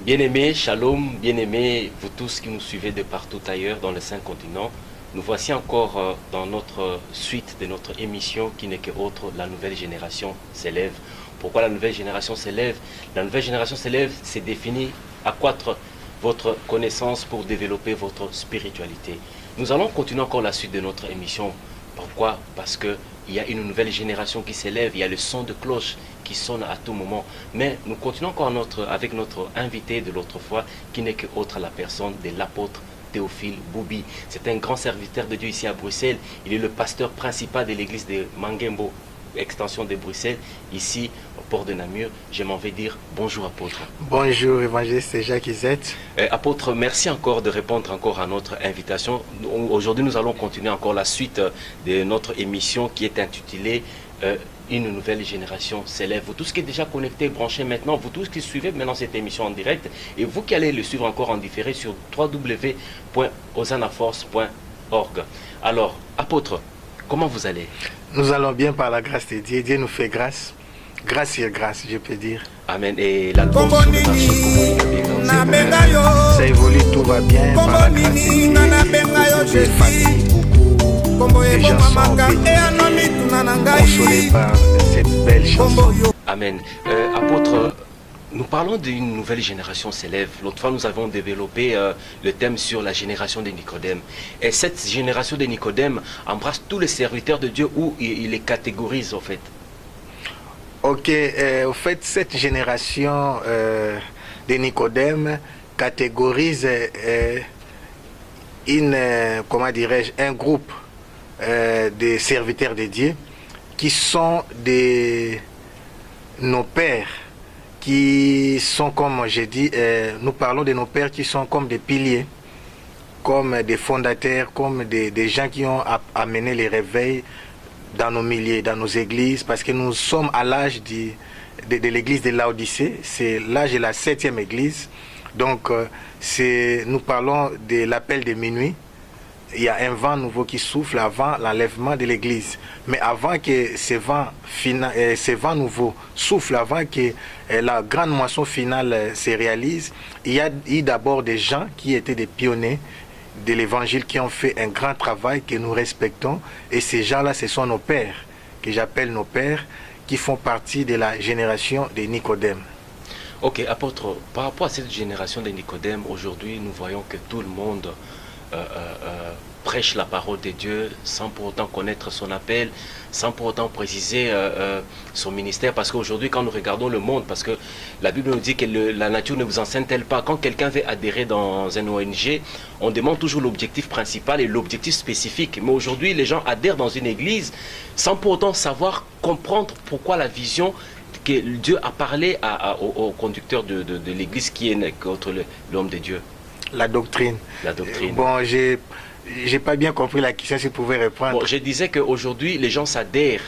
Bien-aimés, shalom, bien-aimés, vous tous qui nous suivez de partout ailleurs dans les 5 continents, nous voici encore dans notre suite de notre émission qui n'est que autre, la nouvelle génération s'élève. Pourquoi la nouvelle génération s'élève? La nouvelle génération s'élève, c'est défini accroître votre connaissance pour développer votre spiritualité. Nous allons continuer encore la suite de notre émission. Pourquoi? Parce que il y a une nouvelle génération qui s'élève, il y a le son de cloche qui sonne à tout moment. Mais nous continuons encore avec notre invité de l'autre fois, qui n'est que autre la personne de l'apôtre Théophile Boubi. C'est un grand serviteur de Dieu ici à Bruxelles. Il est le pasteur principal de l'église de Mangembo, extension de Bruxelles, ici au port de Namur. Je m'en vais dire bonjour apôtre. Bonjour évangéliste Jacques Izette. Apôtre, merci encore de répondre encore à notre invitation. Aujourd'hui nous allons continuer encore la suite de notre émission qui est intitulée Une nouvelle génération s'élève. Vous tous qui êtes déjà connectés, branchés maintenant, vous tous qui suivez maintenant cette émission en direct, et vous qui allez le suivre encore en différé sur www.osanaforce.org. Alors, apôtre, comment vous allez? Nous allons bien par la grâce de Dieu. Dieu nous fait grâce. Grâce sur grâce, je peux dire. Amen. Et l'album sur le marché, ça évolue, tout va bien par la grâce de Dieu. Des familles, beaucoup de gens sont bénis, consolés par cette belle chanson. Amen. Apôtre, nous parlons d'une nouvelle génération s'élève. L'autre fois, nous avons développé le thème sur la génération de Nicodème. Et cette génération de Nicodème embrasse tous les serviteurs de Dieu où il les catégorise, en fait. Ok, au fait, cette génération de Nicodème catégorise comment dirais-je, un groupe de serviteurs de Dieu qui sont nos pères, qui sont, comme j'ai dit, nous parlons de nos pères qui sont comme des piliers, comme des fondateurs, comme des gens qui ont amené les réveils dans nos milliers, dans nos églises, parce que nous sommes à l'âge de l'église de Laodicée, c'est l'âge de la 7e église. Donc, nous parlons de l'appel de minuit. Il y a un vent nouveau qui souffle avant l'enlèvement de l'église. Mais avant que ce vent nouveau souffle, avant que la grande moisson finale se réalise, il y a eu d'abord des gens qui étaient des pionniers de l'évangile, qui ont fait un grand travail que nous respectons. Et ces gens-là, ce sont nos pères, que j'appelle nos pères, qui font partie de la génération de Nicodème. Ok, apôtre, par rapport à cette génération de Nicodème, aujourd'hui, nous voyons que tout le monde prêche la parole de Dieu sans pour autant connaître son appel, sans pour autant préciser son ministère. Parce qu'aujourd'hui, quand nous regardons le monde, parce que la Bible nous dit que la nature ne vous enseigne-t-elle pas, quand quelqu'un veut adhérer dans un ONG, on demande toujours l'objectif principal et l'objectif spécifique. Mais aujourd'hui, les gens adhèrent dans une église sans pour autant savoir comprendre pourquoi la vision que Dieu a parlé au conducteur de l'église qui est contre l'homme de Dieu. La doctrine. La doctrine. Bon, j'ai pas bien compris la question, si vous pouvez répondre. Bon, je disais qu'aujourd'hui, les gens s'adhèrent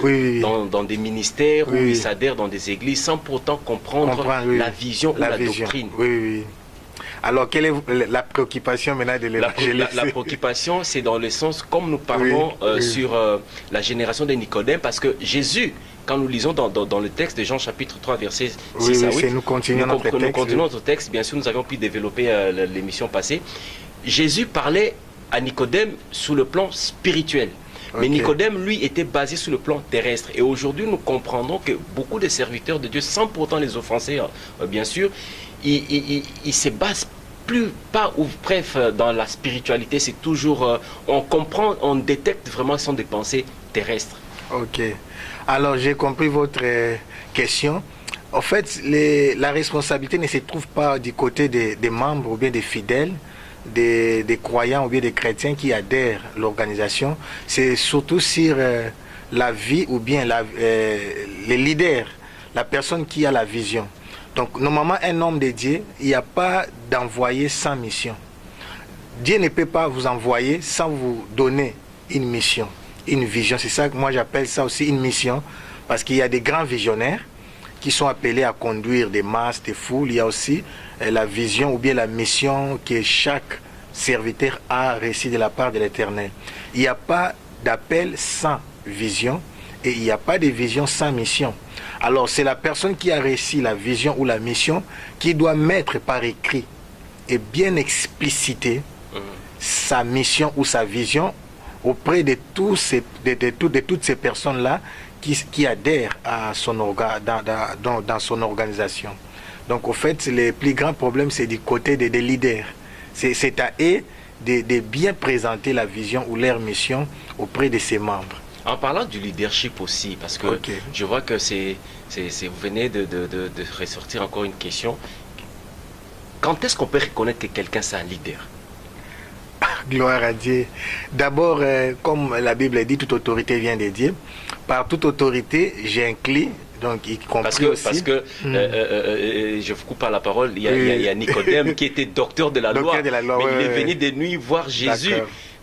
dans des ministères ou ils s'adhèrent dans des églises sans pour autant comprendre la vision ou la doctrine. Oui. Alors, quelle est la préoccupation maintenant de l'évangéliste? La préoccupation, c'est dans le sens, comme nous parlons sur la génération de Nicodème, parce que Jésus, quand nous lisons dans le texte de Jean chapitre 3, verset 6 à 8, nous continuons notre texte. Bien sûr, nous avions pu développer l'émission passée. Jésus parlait à Nicodème sous le plan spirituel. Mais Nicodème, lui, était basé sur le plan terrestre. Et aujourd'hui, nous comprenons que beaucoup de serviteurs de Dieu, sans pourtant les offenser, bien sûr, ils se basent pas ou bref dans la spiritualité. C'est toujours, on comprend, on détecte vraiment que ce sont des pensées terrestres. Ok. Alors, j'ai compris votre question. En fait, la responsabilité ne se trouve pas du côté des membres ou bien des fidèles, des croyants ou bien des chrétiens qui adhèrent à l'organisation. C'est surtout sur la vie ou bien les leaders, la personne qui a la vision. Donc, normalement, un homme de Dieu, il n'y a pas d'envoyé sans mission. Dieu ne peut pas vous envoyer sans vous donner une mission, une vision. C'est ça que moi j'appelle ça aussi une mission, parce qu'il y a des grands visionnaires qui sont appelés à conduire des masses, des foules. Il y a aussi la vision ou bien la mission que chaque serviteur a reçue de la part de l'Éternel. Il n'y a pas d'appel sans vision et il n'y a pas de vision sans mission. Alors c'est la personne qui a reçu la vision ou la mission qui doit mettre par écrit et bien expliciter sa mission ou sa vision auprès de, de toutes ces personnes-là qui adhèrent à son dans son organisation. Donc, au fait, le plus grand problème, c'est du côté des leaders. C'est à eux de bien présenter la vision ou leur mission auprès de ses membres. En parlant du leadership aussi, parce que je vois que vous venez de ressortir encore une question. Quand est-ce qu'on peut reconnaître que quelqu'un c'est un leader? Gloire à Dieu. D'abord, comme la Bible dit, toute autorité vient de Dieu. Par toute autorité, j'incline, donc y compris aussi. Parce que je vous coupe pas la parole, il y a Nicodème qui était docteur de la loi, mais il est venu de nuit voir Jésus.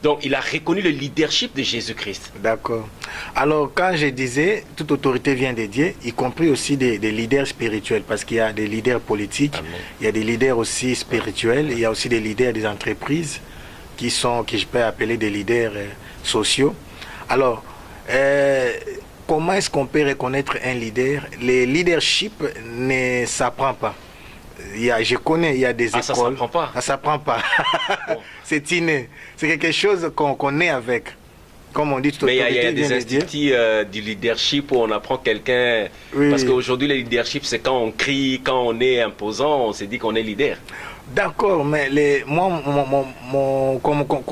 Donc, il a reconnu le leadership de Jésus-Christ. D'accord. Alors, quand je disais, toute autorité vient de Dieu, y compris aussi des leaders spirituels, parce qu'il y a des leaders politiques, Amen. Il y a des leaders aussi spirituels, il y a aussi des leaders des entreprises, que je peux appeler des leaders sociaux. Alors, comment est-ce qu'on peut reconnaître un leader? Le leadership ne s'apprend pas. Je connais, il y a des écoles. Ça ne s'apprend pas? Ça ne s'apprend pas. Bon. C'est inné. C'est quelque chose qu'on est avec. Comme on dit, tout. Mais il y a des instituts du leadership où on apprend quelqu'un. Oui, parce qu'aujourd'hui, le leadership, c'est quand on crie, quand on est imposant, on se dit qu'on est leader. D'accord, mais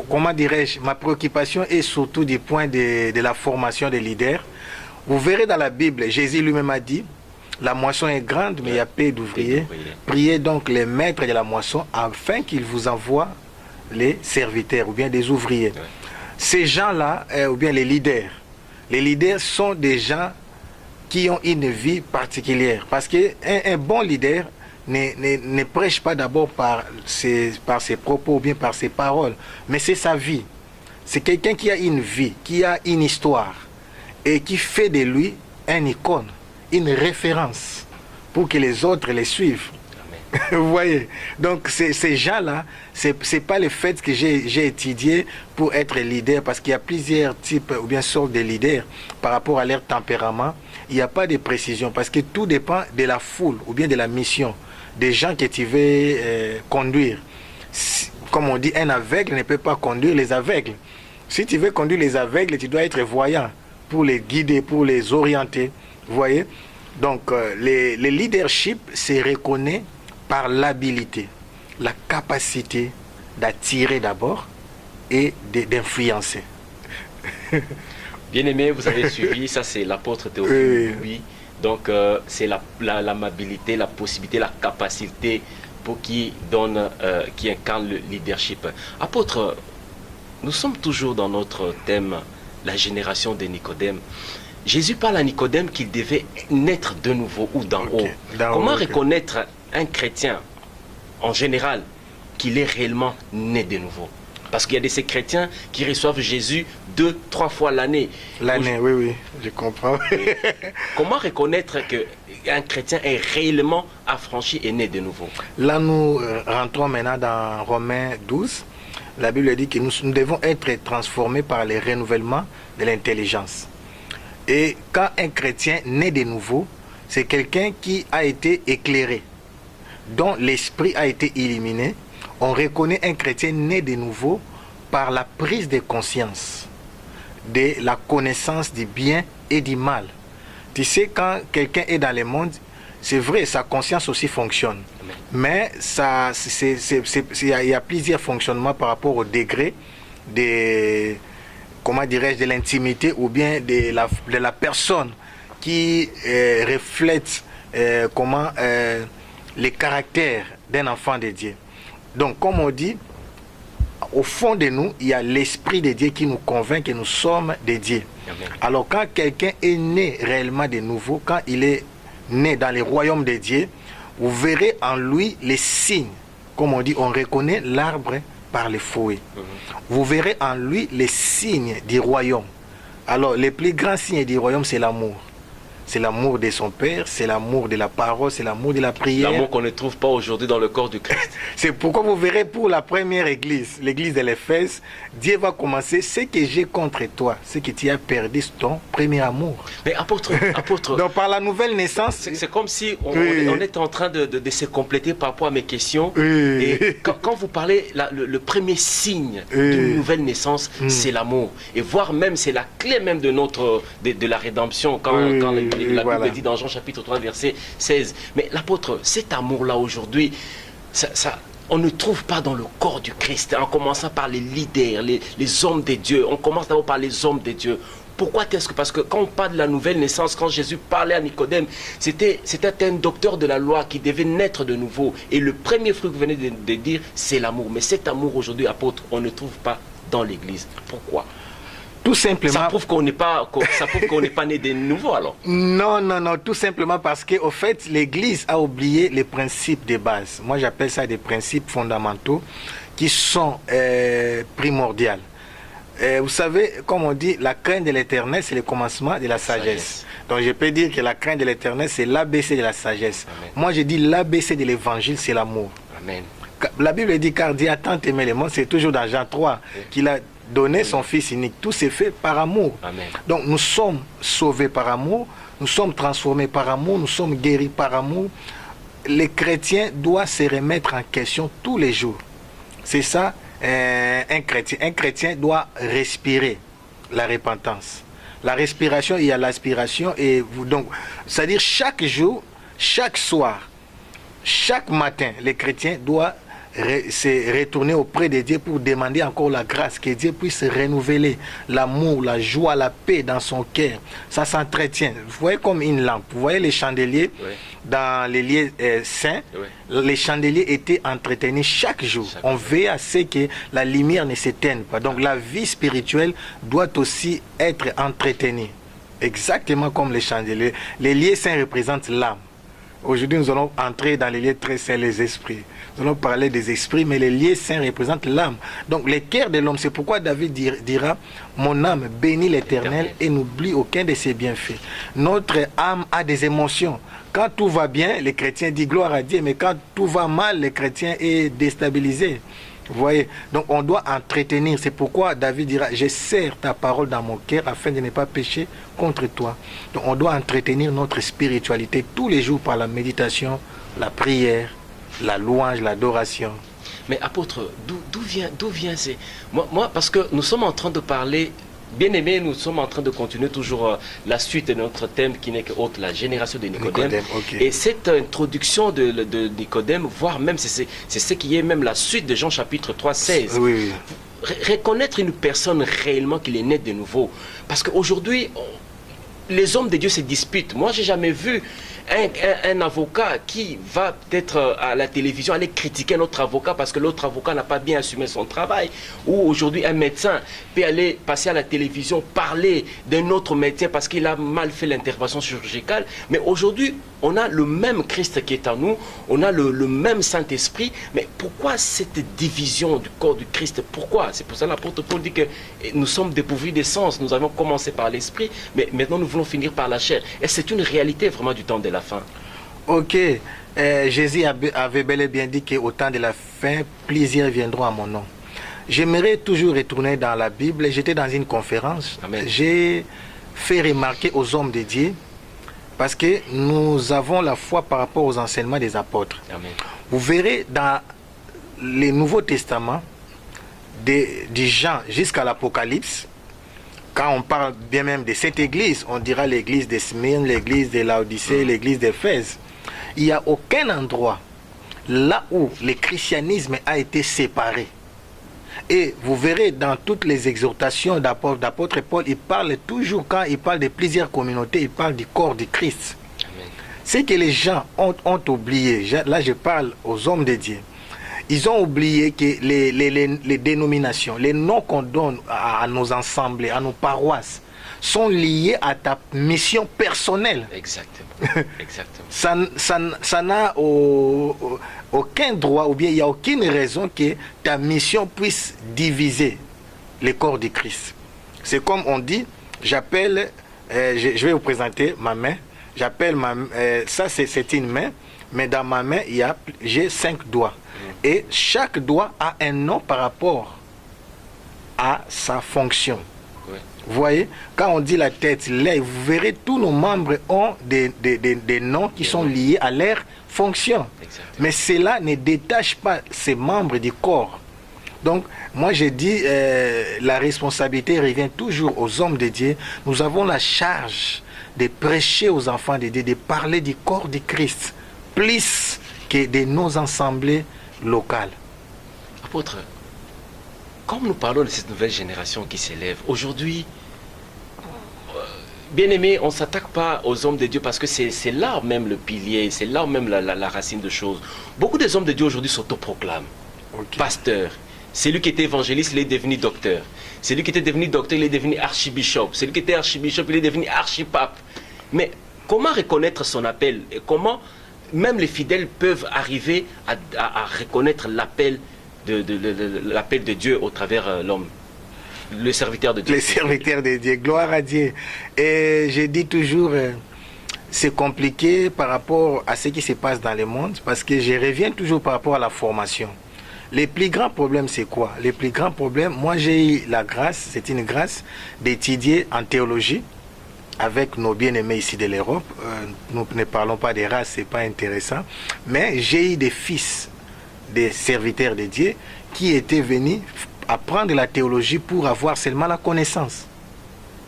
comment dirais-je, ma préoccupation est surtout du point de la formation des leaders. Vous verrez dans la Bible, Jésus lui-même a dit, la moisson est grande, mais il y a peu d'ouvriers. Priez donc les maîtres de la moisson afin qu'ils vous envoient les serviteurs ou bien des ouvriers. Ces gens-là, ou bien les leaders sont des gens qui ont une vie particulière. Parce qu'un bon leader ne prêche pas d'abord par ses propos ou bien par ses paroles, mais c'est sa vie. C'est quelqu'un qui a une vie, qui a une histoire et qui fait de lui une icône, une référence pour que les autres les suivent. Vous voyez? Donc ces gens-là, c'est pas le fait que j'ai étudié pour être leader, parce qu'il y a plusieurs types ou bien sortes de leaders par rapport à leur tempérament. Il n'y a pas de précision parce que tout dépend de la foule ou bien de la mission des gens que tu veux conduire. Comme on dit, un aveugle ne peut pas conduire les aveugles. Si tu veux conduire les aveugles, tu dois être voyant pour les guider, pour les orienter. Vous voyez? Donc, le leadership se reconnaît par l'habilité, la capacité d'attirer d'abord et d'influencer. Bien aimé, vous avez suivi, ça c'est l'apôtre Théophile. Oui. Donc, c'est l'amabilité, la possibilité, la capacité pour qui incarne le leadership. Apôtre, nous sommes toujours dans notre thème, la génération de Nicodème. Jésus parle à Nicodème qu'il devait naître de nouveau ou d'en haut. Comment reconnaître un chrétien, en général, qu'il est réellement né de nouveau? Parce qu'il y a de ces chrétiens qui reçoivent Jésus 2-3 fois l'année. L'année, oui, je comprends. Comment reconnaître qu'un chrétien est réellement affranchi et né de nouveau? Là, nous rentrons maintenant dans Romains 12. La Bible dit que nous devons être transformés par le renouvellement de l'intelligence. Et quand un chrétien naît de nouveau, c'est quelqu'un qui a été éclairé, dont l'esprit a été éliminé. On reconnaît un chrétien né de nouveau par la prise de conscience de la connaissance du bien et du mal. Tu sais, quand quelqu'un est dans le monde, c'est vrai, sa conscience aussi fonctionne. Mais il y a plusieurs fonctionnements par rapport au degré de, comment dirais-je, de l'intimité ou bien de la personne qui reflète les caractères d'un enfant de Dieu. Donc, comme on dit, au fond de nous, il y a l'Esprit de Dieu qui nous convainc que nous sommes de Dieu. Amen. Alors, quand quelqu'un est né réellement de nouveau, quand il est né dans les royaumes de Dieu, vous verrez en lui les signes. Comme on dit, on reconnaît l'arbre par les fruits. Vous verrez en lui les signes du royaume. Alors, les plus grands signes du royaume, c'est l'amour. C'est l'amour de son Père, c'est l'amour de la parole, c'est l'amour de la prière. L'amour qu'on ne trouve pas aujourd'hui dans le corps du Christ. C'est pourquoi vous verrez pour la première église, l'église de l'Éphèse, Dieu va commencer, ce que j'ai contre toi, ce que tu as perdu, ton premier amour. Mais apôtre... Donc par la nouvelle naissance... C'est comme si on est en train de se compléter par rapport à mes questions. Et quand vous parlez, le premier signe d'une nouvelle naissance, c'est l'amour. Et voire même, c'est la clé même de la rédemption, quand la Bible dit dans Jean chapitre 3, verset 16. Mais l'apôtre, cet amour-là aujourd'hui, on ne trouve pas dans le corps du Christ, en commençant par les leaders, les hommes de Dieu. On commence d'abord par les hommes de Dieu. Pourquoi est-ce que? Parce que quand on parle de la nouvelle naissance, quand Jésus parlait à Nicodème, c'était un docteur de la loi qui devait naître de nouveau. Et le premier fruit que vous venez de dire, c'est l'amour. Mais cet amour aujourd'hui, apôtre, on ne trouve pas dans l'Église. Pourquoi? Tout simplement... Ça prouve qu'on n'est pas né de nouveau alors. Non, tout simplement parce qu'au fait, l'Église a oublié les principes de base. Moi, j'appelle ça des principes fondamentaux qui sont primordiaux. Vous savez, comme on dit, la crainte de l'Éternel, c'est le commencement de la sagesse. Donc, je peux dire que la crainte de l'Éternel, c'est l'ABC de la sagesse. Amen. Moi, je dis l'ABC de l'Évangile, c'est l'amour. Amen. La Bible dit, car Dieu a tant aimé le monde, c'est toujours dans Jean 3, qu'il a donné son Fils unique. Tout s'est fait par amour. Amen. Donc nous sommes sauvés par amour, nous sommes transformés par amour, nous sommes guéris par amour. Les chrétiens doivent se remettre en question tous les jours. C'est ça, un chrétien. Un chrétien doit respirer la repentance. La respiration, il y a l'aspiration. Donc, c'est-à-dire chaque jour, chaque soir, chaque matin, les chrétiens doivent se retourner auprès de Dieu pour demander encore la grâce, que Dieu puisse renouveler l'amour, la joie, la paix dans son cœur. Ça s'entretient. Vous voyez comme une lampe. Vous voyez les chandeliers dans les lieux saints. Les chandeliers étaient entretenus chaque jour. On veille à ce que la lumière ne s'éteigne pas. Donc la vie spirituelle doit aussi être entretenue. Exactement comme les chandeliers. Les lieux saints représentent l'âme. Aujourd'hui, nous allons entrer dans les lieux très saints, les esprits. Nous allons parler des esprits, mais les lieux saints représentent l'âme. Donc, le cœur de l'homme, c'est pourquoi David dira « Mon âme bénit l'Éternel et n'oublie aucun de ses bienfaits. » Notre âme a des émotions. Quand tout va bien, les chrétiens disent « Gloire à Dieu », mais quand tout va mal, le chrétien est déstabilisé. Vous voyez, donc on doit entretenir. C'est pourquoi David dira, je serre ta parole dans mon cœur afin de ne pas pécher contre toi. Donc on doit entretenir notre spiritualité tous les jours par la méditation, la prière, la louange, l'adoration. Mais apôtre, d'où vient c'est moi, parce que nous sommes en train de parler, bien aimé, nous sommes en train de continuer toujours la suite de notre thème qui n'est qu'autre, la génération de Nicodème. Okay. Et cette introduction de Nicodème, voire même, c'est ce qui est même la suite de Jean chapitre 3, 16. Oui. Reconnaître une personne réellement qu'il est né de nouveau. Parce qu'aujourd'hui, les hommes de Dieu se disputent. Moi, j'ai jamais vu un avocat qui va peut-être à la télévision aller critiquer notre avocat parce que l'autre avocat n'a pas bien assumé son travail. Ou aujourd'hui, un médecin peut aller passer à la télévision, parler d'un autre médecin parce qu'il a mal fait l'intervention chirurgicale. Mais aujourd'hui, on a le même Christ qui est en nous, on a le même Saint-Esprit. Mais pourquoi cette division du corps du Christ? Pourquoi? C'est pour ça que l'apôtre Paul dit que nous sommes dépourvus des sens. Nous avons commencé par l'Esprit, mais maintenant nous voulons finir par la chair. Et c'est une réalité vraiment du temps de la fin. Ok. Jésus avait bel et bien dit qu'au temps de la fin, plusieurs viendront à mon nom. J'aimerais toujours retourner dans la Bible. J'étais dans une conférence. J'ai fait remarquer aux hommes de Dieu, parce que nous avons la foi par rapport aux enseignements des apôtres. Amen. Vous verrez dans le Nouveau Testament, du Jean jusqu'à l'Apocalypse, quand on parle bien même de cette église, on dira l'église de Smyrne, l'église de Laodicée, l'église d'Éphèse. Il n'y a aucun endroit là où le christianisme a été séparé. Et vous verrez dans toutes les exhortations d'apôtre Paul, il parle toujours, quand il parle de plusieurs communautés, il parle du corps du Christ. C'est que les gens ont oublié, là je parle aux hommes de Dieu, ils ont oublié que les dénominations, les noms qu'on donne à nos assemblées, à nos paroisses, sont liées à ta mission personnelle. Exactement. Exactement. Ça n'a aucun droit, ou bien il n'y a aucune raison que ta mission puisse diviser le corps de Christ. C'est comme on dit, j'appelle, je vais vous présenter ma main, j'appelle ça c'est une main, mais dans ma main, j'ai 5 doigts. Et chaque doigt a un nom par rapport à sa fonction. Ouais. Vous voyez, quand on dit la tête, l'œil, vous verrez tous nos membres ont des noms qui sont liés à leur fonction. Exactement. Mais cela ne détache pas ces membres du corps. Donc, moi j'ai dit, la responsabilité revient toujours aux hommes de Dieu. Nous avons la charge de prêcher aux enfants de Dieu, de parler du corps de Christ, plus que de nos assemblées locales. Apôtre, comme nous parlons de cette nouvelle génération qui s'élève, aujourd'hui, bien aimé, on ne s'attaque pas aux hommes de Dieu parce que c'est là même le pilier, c'est là même la racine de choses. Beaucoup des hommes de Dieu aujourd'hui s'autoproclament. Okay. Pasteur. Celui qui était évangéliste, il est devenu docteur. Celui qui était devenu docteur, il est devenu archibishop. Celui qui était archibishop, il est devenu archipape. Mais comment reconnaître son appel? Et comment même les fidèles peuvent arriver à reconnaître l'appel de Dieu au travers l'homme, le serviteur de Dieu? Le serviteur de Dieu, gloire à Dieu. Et je dis toujours, c'est compliqué par rapport à ce qui se passe dans le monde, parce que je reviens toujours par rapport à la formation. Les plus grands problèmes, c'est quoi? Les plus grands problèmes, moi j'ai eu la grâce, c'est une grâce, d'étudier en théologie avec nos bien-aimés ici de l'Europe. Nous ne parlons pas des races, c'est pas intéressant. Mais j'ai eu des fils, des serviteurs de Dieu, qui étaient venus apprendre la théologie pour avoir seulement la connaissance.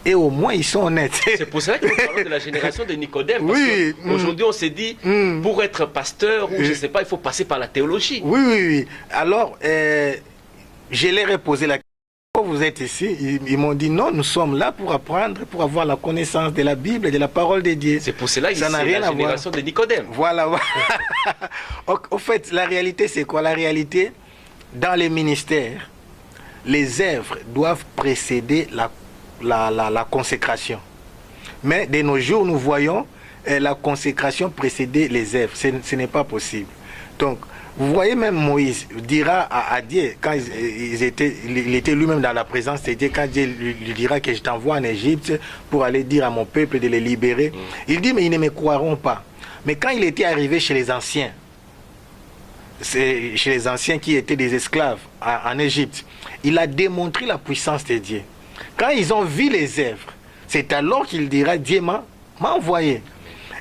Et au moins, ils sont honnêtes. C'est pour ça que nous parlons de la génération de Nicodème. Parce oui. Aujourd'hui, on s'est dit, pour être pasteur, ou je ne sais pas, il faut passer par la théologie. Oui. Alors, je leur ai posé la question. Pourquoi vous êtes ici? Ils m'ont dit, non, nous sommes là pour apprendre, pour avoir la connaissance de la Bible et de la parole de Dieu. C'est pour cela que c'est la génération de Nicodème. Voilà. Au fait, la réalité, c'est quoi? La réalité, dans les ministères, les œuvres doivent précéder la consécration. Mais de nos jours, nous voyons la consécration précéder les œuvres. Ce n'est pas possible. Donc, vous voyez, même Moïse dira à Dieu, quand il était lui-même dans la présence de Dieu, quand Dieu lui dira que je t'envoie en Égypte pour aller dire à mon peuple de les libérer, il dit, mais ils ne me croiront pas. Mais quand il était arrivé chez les anciens qui étaient des esclaves en Égypte, il a démontré la puissance de Dieu. Quand ils ont vu les œuvres, c'est alors qu'il dira, Dieu m'a envoyé.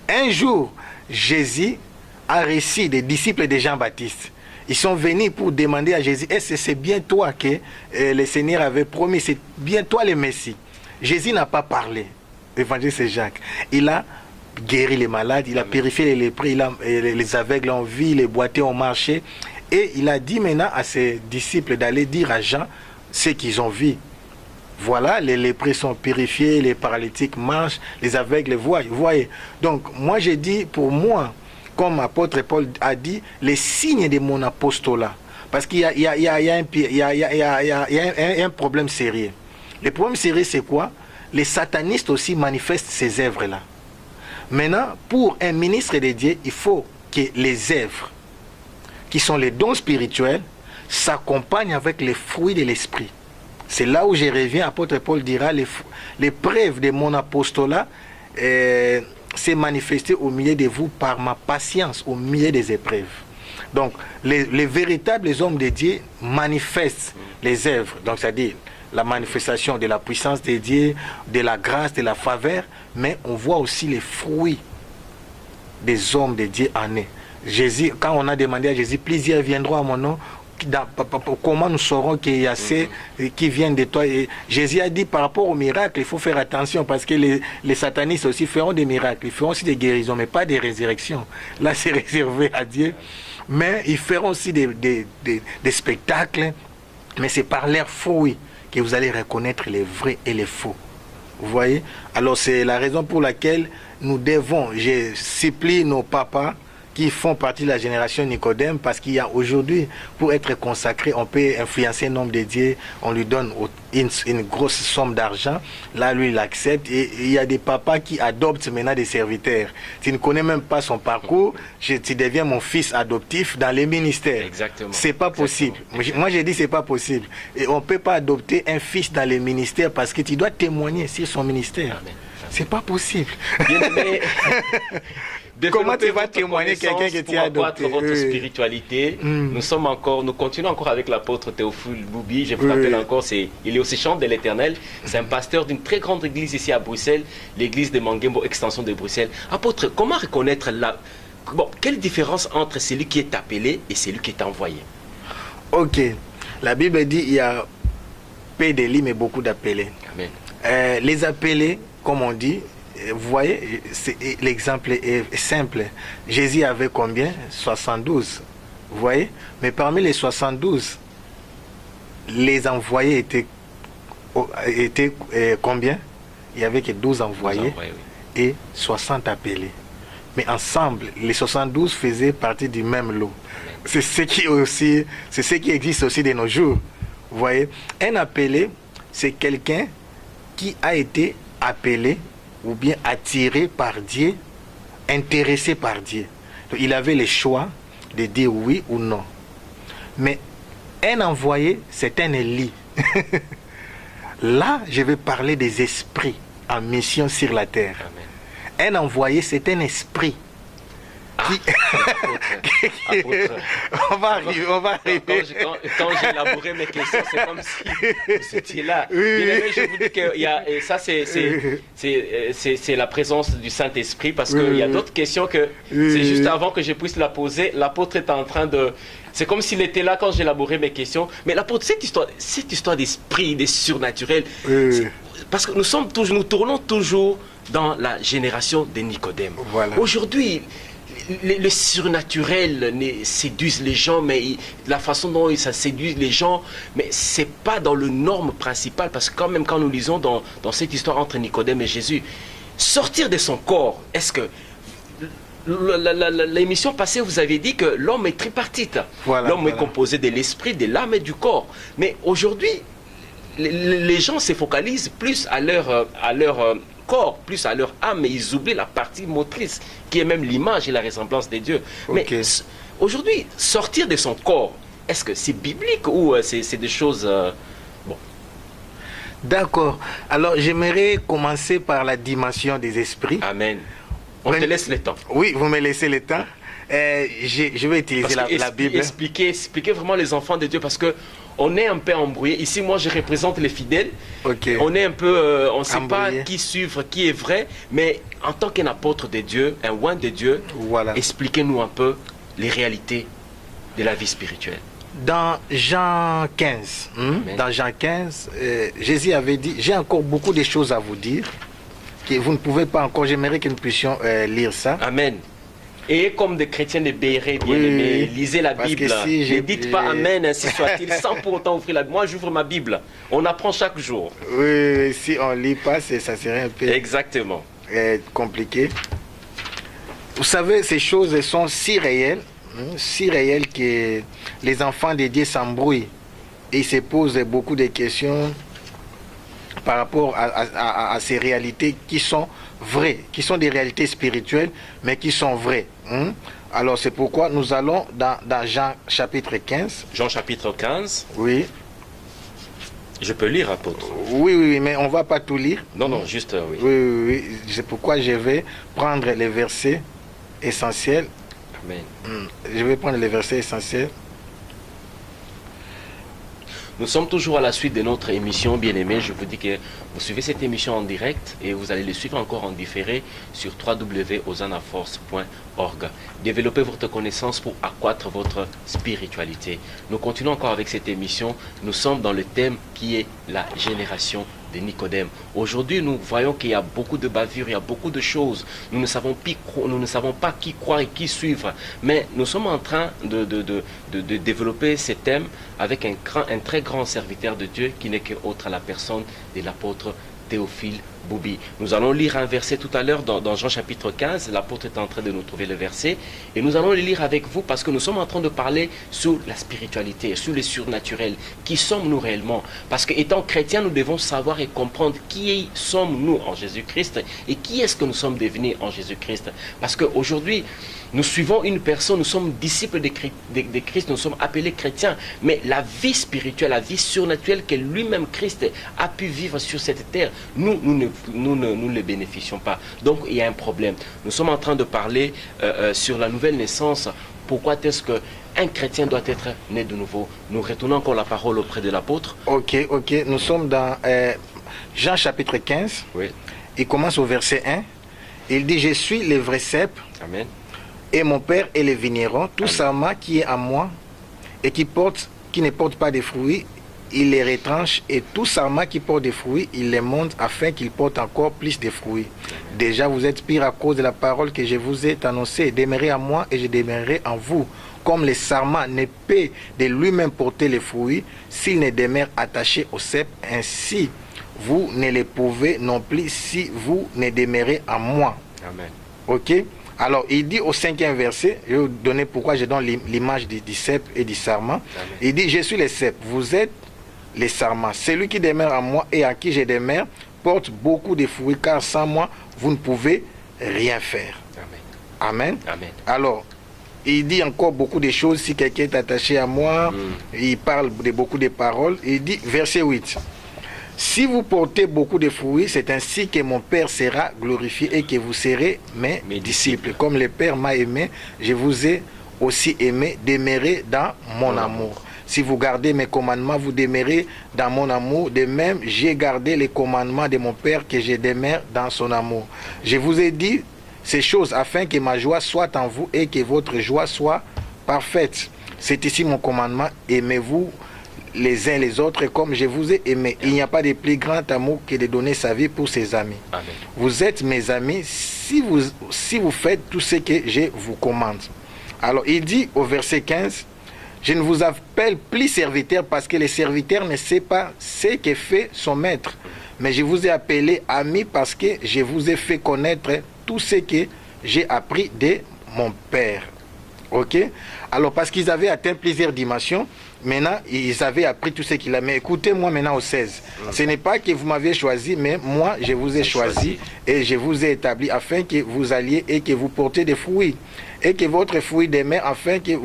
Un jour, Jésus a reçu des disciples de Jean-Baptiste. Ils sont venus pour demander à Jésus, est-ce que c'est bien toi que le Seigneur avait promis, c'est bien toi le Messie? Jésus n'a pas parlé. Évangile Jacques. Il a guéri les malades, il a purifié les lépreux, les aveugles ont vu, les boiteux ont marché. Et il a dit maintenant à ses disciples d'aller dire à Jean ce qu'ils ont vu. Voilà, les lépreux sont purifiés, les paralytiques marchent, les aveugles voient. Vous voyez. Donc, moi, j'ai dit, pour moi, comme apôtre Paul a dit, les signes de mon apostolat. Parce qu'il y a un problème sérieux. Le problème sérieux, c'est quoi? Les satanistes aussi manifestent ces œuvres-là. Maintenant, pour un ministre de Dieu, il faut que les œuvres, qui sont les dons spirituels, s'accompagnent avec les fruits de l'esprit. C'est là où je reviens, apôtre Paul dira, les preuves de mon apostolat s'est manifesté au milieu de vous par ma patience, au milieu des épreuves. Donc, les véritables hommes de Dieu manifestent les œuvres, donc c'est-à-dire la manifestation de la puissance de Dieu, de la grâce, de la faveur, mais on voit aussi les fruits des hommes de Dieu en eux. Jésus, quand on a demandé à Jésus, plusieurs viendront à mon nom, comment nous saurons qu'il y a ceux qui viennent de toi? Et Jésus a dit par rapport aux miracles, il faut faire attention parce que les satanistes aussi feront des miracles, ils feront aussi des guérisons, mais pas des résurrections. Là, c'est réservé à Dieu. Mais ils feront aussi des spectacles, mais c'est par leurs fruits que vous allez reconnaître les vrais et les faux. Vous voyez? Alors c'est la raison pour laquelle nous devons, je supplie nos papas qui font partie de la génération Nicodème, parce qu'il y a aujourd'hui, pour être consacré, on peut influencer un nombre de dieux, on lui donne une grosse somme d'argent, là lui il accepte, et il y a des papas qui adoptent maintenant des serviteurs. Tu ne connais même pas son parcours, tu deviens mon fils adoptif dans les ministères. Exactement. C'est pas possible. Moi j'ai dit c'est pas possible. Et on peut pas adopter un fils dans les ministères parce que tu dois témoigner sur son ministère. Amen. C'est pas possible. Bien-aimé, comment tu vas témoigner quelqu'un que tu as adopté? Pour votre spiritualité, nous continuons encore avec l'apôtre Théophile Boubi. Je vous rappelle encore, il est au Séchant de l'Éternel. C'est un pasteur d'une très grande église ici à Bruxelles, l'église de Mangembo, extension de Bruxelles. Apôtre, comment reconnaître quelle différence entre celui qui est appelé et celui qui est envoyé? Ok. La Bible dit il y a peu d'élus mais beaucoup d'appelés. Amen. Les appelés, comme on dit, vous voyez, l'exemple est simple. Jésus avait combien? 72. Vous voyez? Mais parmi les 72, les envoyés étaient combien? Il n'y avait que 12 envoyés, et 60 appelés. Mais ensemble, les 72 faisaient partie du même lot. C'est ce qui existe aussi de nos jours. Vous voyez? Un appelé, c'est quelqu'un qui a été appelé ou bien attiré par Dieu, intéressé par Dieu. Donc, il avait le choix de dire oui ou non. Mais un envoyé, c'est un élu. Là, je vais parler des esprits en mission sur la terre. Amen. Un envoyé, c'est un esprit. On va arriver. Quand j'ai élaboré mes questions, c'est comme si vous étiez là. Bien-aimé, je vous dis que ça, c'est la présence du Saint-Esprit, parce qu'il y a d'autres questions que c'est juste avant que je puisse la poser. L'apôtre est en train de... C'est comme s'il était là quand j'ai élaboré mes questions. Mais l'apôtre, cette histoire d'esprit, des surnaturels, parce que nous tournons toujours dans la génération de Nicodème. Voilà. Aujourd'hui, le surnaturel séduisent les gens, mais la façon dont ça séduit les gens, mais c'est pas dans le norme principal, parce que quand même quand nous lisons dans cette histoire entre Nicodème et Jésus, sortir de son corps, est-ce que l'émission passée vous avez dit que l'homme est tripartite, l'homme est composé de l'esprit, de l'âme et du corps, mais aujourd'hui les gens se focalisent plus à leur corps, plus à leur âme, mais ils oublient la partie motrice qui est même l'image et la ressemblance de Dieu. Mais aujourd'hui, sortir de son corps, est-ce que c'est biblique ou c'est des choses... bon. D'accord. Alors, j'aimerais commencer par la dimension des esprits. Amen. On te laisse le temps. Oui, vous me laissez le temps. Je vais utiliser la Bible. Expliquer vraiment les enfants de Dieu, parce que on est un peu embrouillé. Ici, moi, je représente les fidèles. On est un peu... on ne sait pas qui suivre, qui est vrai. Mais en tant qu'un apôtre de Dieu, un oint de Dieu, expliquez-nous un peu les réalités de la vie spirituelle. Dans Jean 15, Jésus avait dit, j'ai encore beaucoup de choses à vous dire, que vous ne pouvez pas encore, j'aimerais que nous puissions lire ça. Amen. Et comme des chrétiens de Béret, bien-aimés, lisez la Bible. Ne dites pas Amen, ainsi soit-il, sans pour autant ouvrir la Bible. Moi, j'ouvre ma Bible. On apprend chaque jour. Oui, si on ne lit pas, ça serait un peu... Exactement. Compliqué. Vous savez, ces choses sont si réelles que les enfants de Dieu s'embrouillent. Et ils se posent beaucoup de questions par rapport à ces réalités qui sont vraies, qui sont des réalités spirituelles, mais qui sont vraies. Alors c'est pourquoi nous allons dans Jean chapitre 15. Jean chapitre 15. Oui. Je peux lire, apôtre? Oui, mais on ne va pas tout lire. Non, juste oui. Oui. C'est pourquoi je vais prendre les versets essentiels. Amen. Je vais prendre les versets essentiels. Nous sommes toujours à la suite de notre émission, bien-aimés. Je vous dis que vous suivez cette émission en direct et vous allez le suivre encore en différé sur www.osanaforce.org. Développez votre connaissance pour accroître votre spiritualité. Nous continuons encore avec cette émission. Nous sommes dans le thème qui est la génération de Nicodème. Aujourd'hui, nous voyons qu'il y a beaucoup de bavures, il y a beaucoup de choses. Nous ne savons pas qui croire et qui suivre. Mais nous sommes en train de développer ces thèmes avec un très grand serviteur de Dieu qui n'est qu'autre à la personne de l'apôtre Théophile Boubi. Nous allons lire un verset tout à l'heure dans Jean chapitre 15. L'apôtre est en train de nous trouver le verset. Et nous allons le lire avec vous parce que nous sommes en train de parler sur la spiritualité, sur les surnaturels. Qui sommes-nous réellement? Parce qu'étant chrétiens, nous devons savoir et comprendre qui sommes-nous en Jésus-Christ et qui est-ce que nous sommes devenus en Jésus-Christ. Parce qu'aujourd'hui, nous suivons une personne, nous sommes disciples de Christ, nous sommes appelés chrétiens. Mais la vie spirituelle, la vie surnaturelle que lui-même Christ a pu vivre sur cette terre, nous ne les bénéficions pas. Donc il y a un problème. Nous sommes en train de parler sur la nouvelle naissance. Pourquoi est-ce qu'un chrétien doit être né de nouveau? Nous retournons encore la parole auprès de l'apôtre. Ok. Nous sommes dans Jean chapitre 15. Oui. Il commence au verset 1. Il dit, je suis le vrai cep. Amen. Et mon Père est le vigneron. Tout sarment qui est à moi et qui ne porte pas de fruits, il les retranche. Et tout sarment qui porte des fruits, il les monte afin qu'il porte encore plus de fruits. Déjà, vous êtes pire à cause de la parole que je vous ai annoncée. Demeurez en moi et je demeurerai en vous. Comme le sarment ne peut de lui-même porter les fruits, s'il ne demeure attaché au cep, ainsi vous ne les pouvez non plus si vous ne demeurez en moi. Amen. Ok? Alors, il dit au 5e verset, je vais vous donner pourquoi je donne l'image du cep et du sarment. Il dit, je suis le cep, vous êtes les sarments. Celui qui demeure en moi et en qui je demeure porte beaucoup de fruits, car sans moi, vous ne pouvez rien faire. Amen. Amen. Alors, il dit encore beaucoup de choses. Si quelqu'un est attaché à moi, il parle de beaucoup de paroles. Il dit, verset 8. Si vous portez beaucoup de fruits, c'est ainsi que mon Père sera glorifié et que vous serez mes disciples. Comme le Père m'a aimé, je vous ai aussi aimé. Demeurez dans mon amour. Si vous gardez mes commandements, vous demeurez dans mon amour. De même, j'ai gardé les commandements de mon Père, que je demeure dans son amour. Je vous ai dit ces choses afin que ma joie soit en vous et que votre joie soit parfaite. C'est ici mon commandement. Aimez-vous les uns les autres comme je vous ai aimé. Il n'y a pas de plus grand amour que de donner sa vie pour ses amis. Amen. Vous êtes mes amis si vous faites tout ce que je vous commande. Alors il dit au verset 15, je ne vous appelle plus serviteur parce que le serviteur ne sait pas ce que fait son maître. Mais je vous ai appelé ami parce que je vous ai fait connaître tout ce que j'ai appris de mon Père. Ok? Alors parce qu'ils avaient atteint plusieurs dimensions, maintenant ils avaient appris tout ce qu'il a. Mais écoutez-moi maintenant au 16. Ce n'est pas que vous m'avez choisi, mais moi je vous ai choisi et je vous ai établi afin que vous alliez et que vous portez des fruits. Et que votre fruit demeure afin que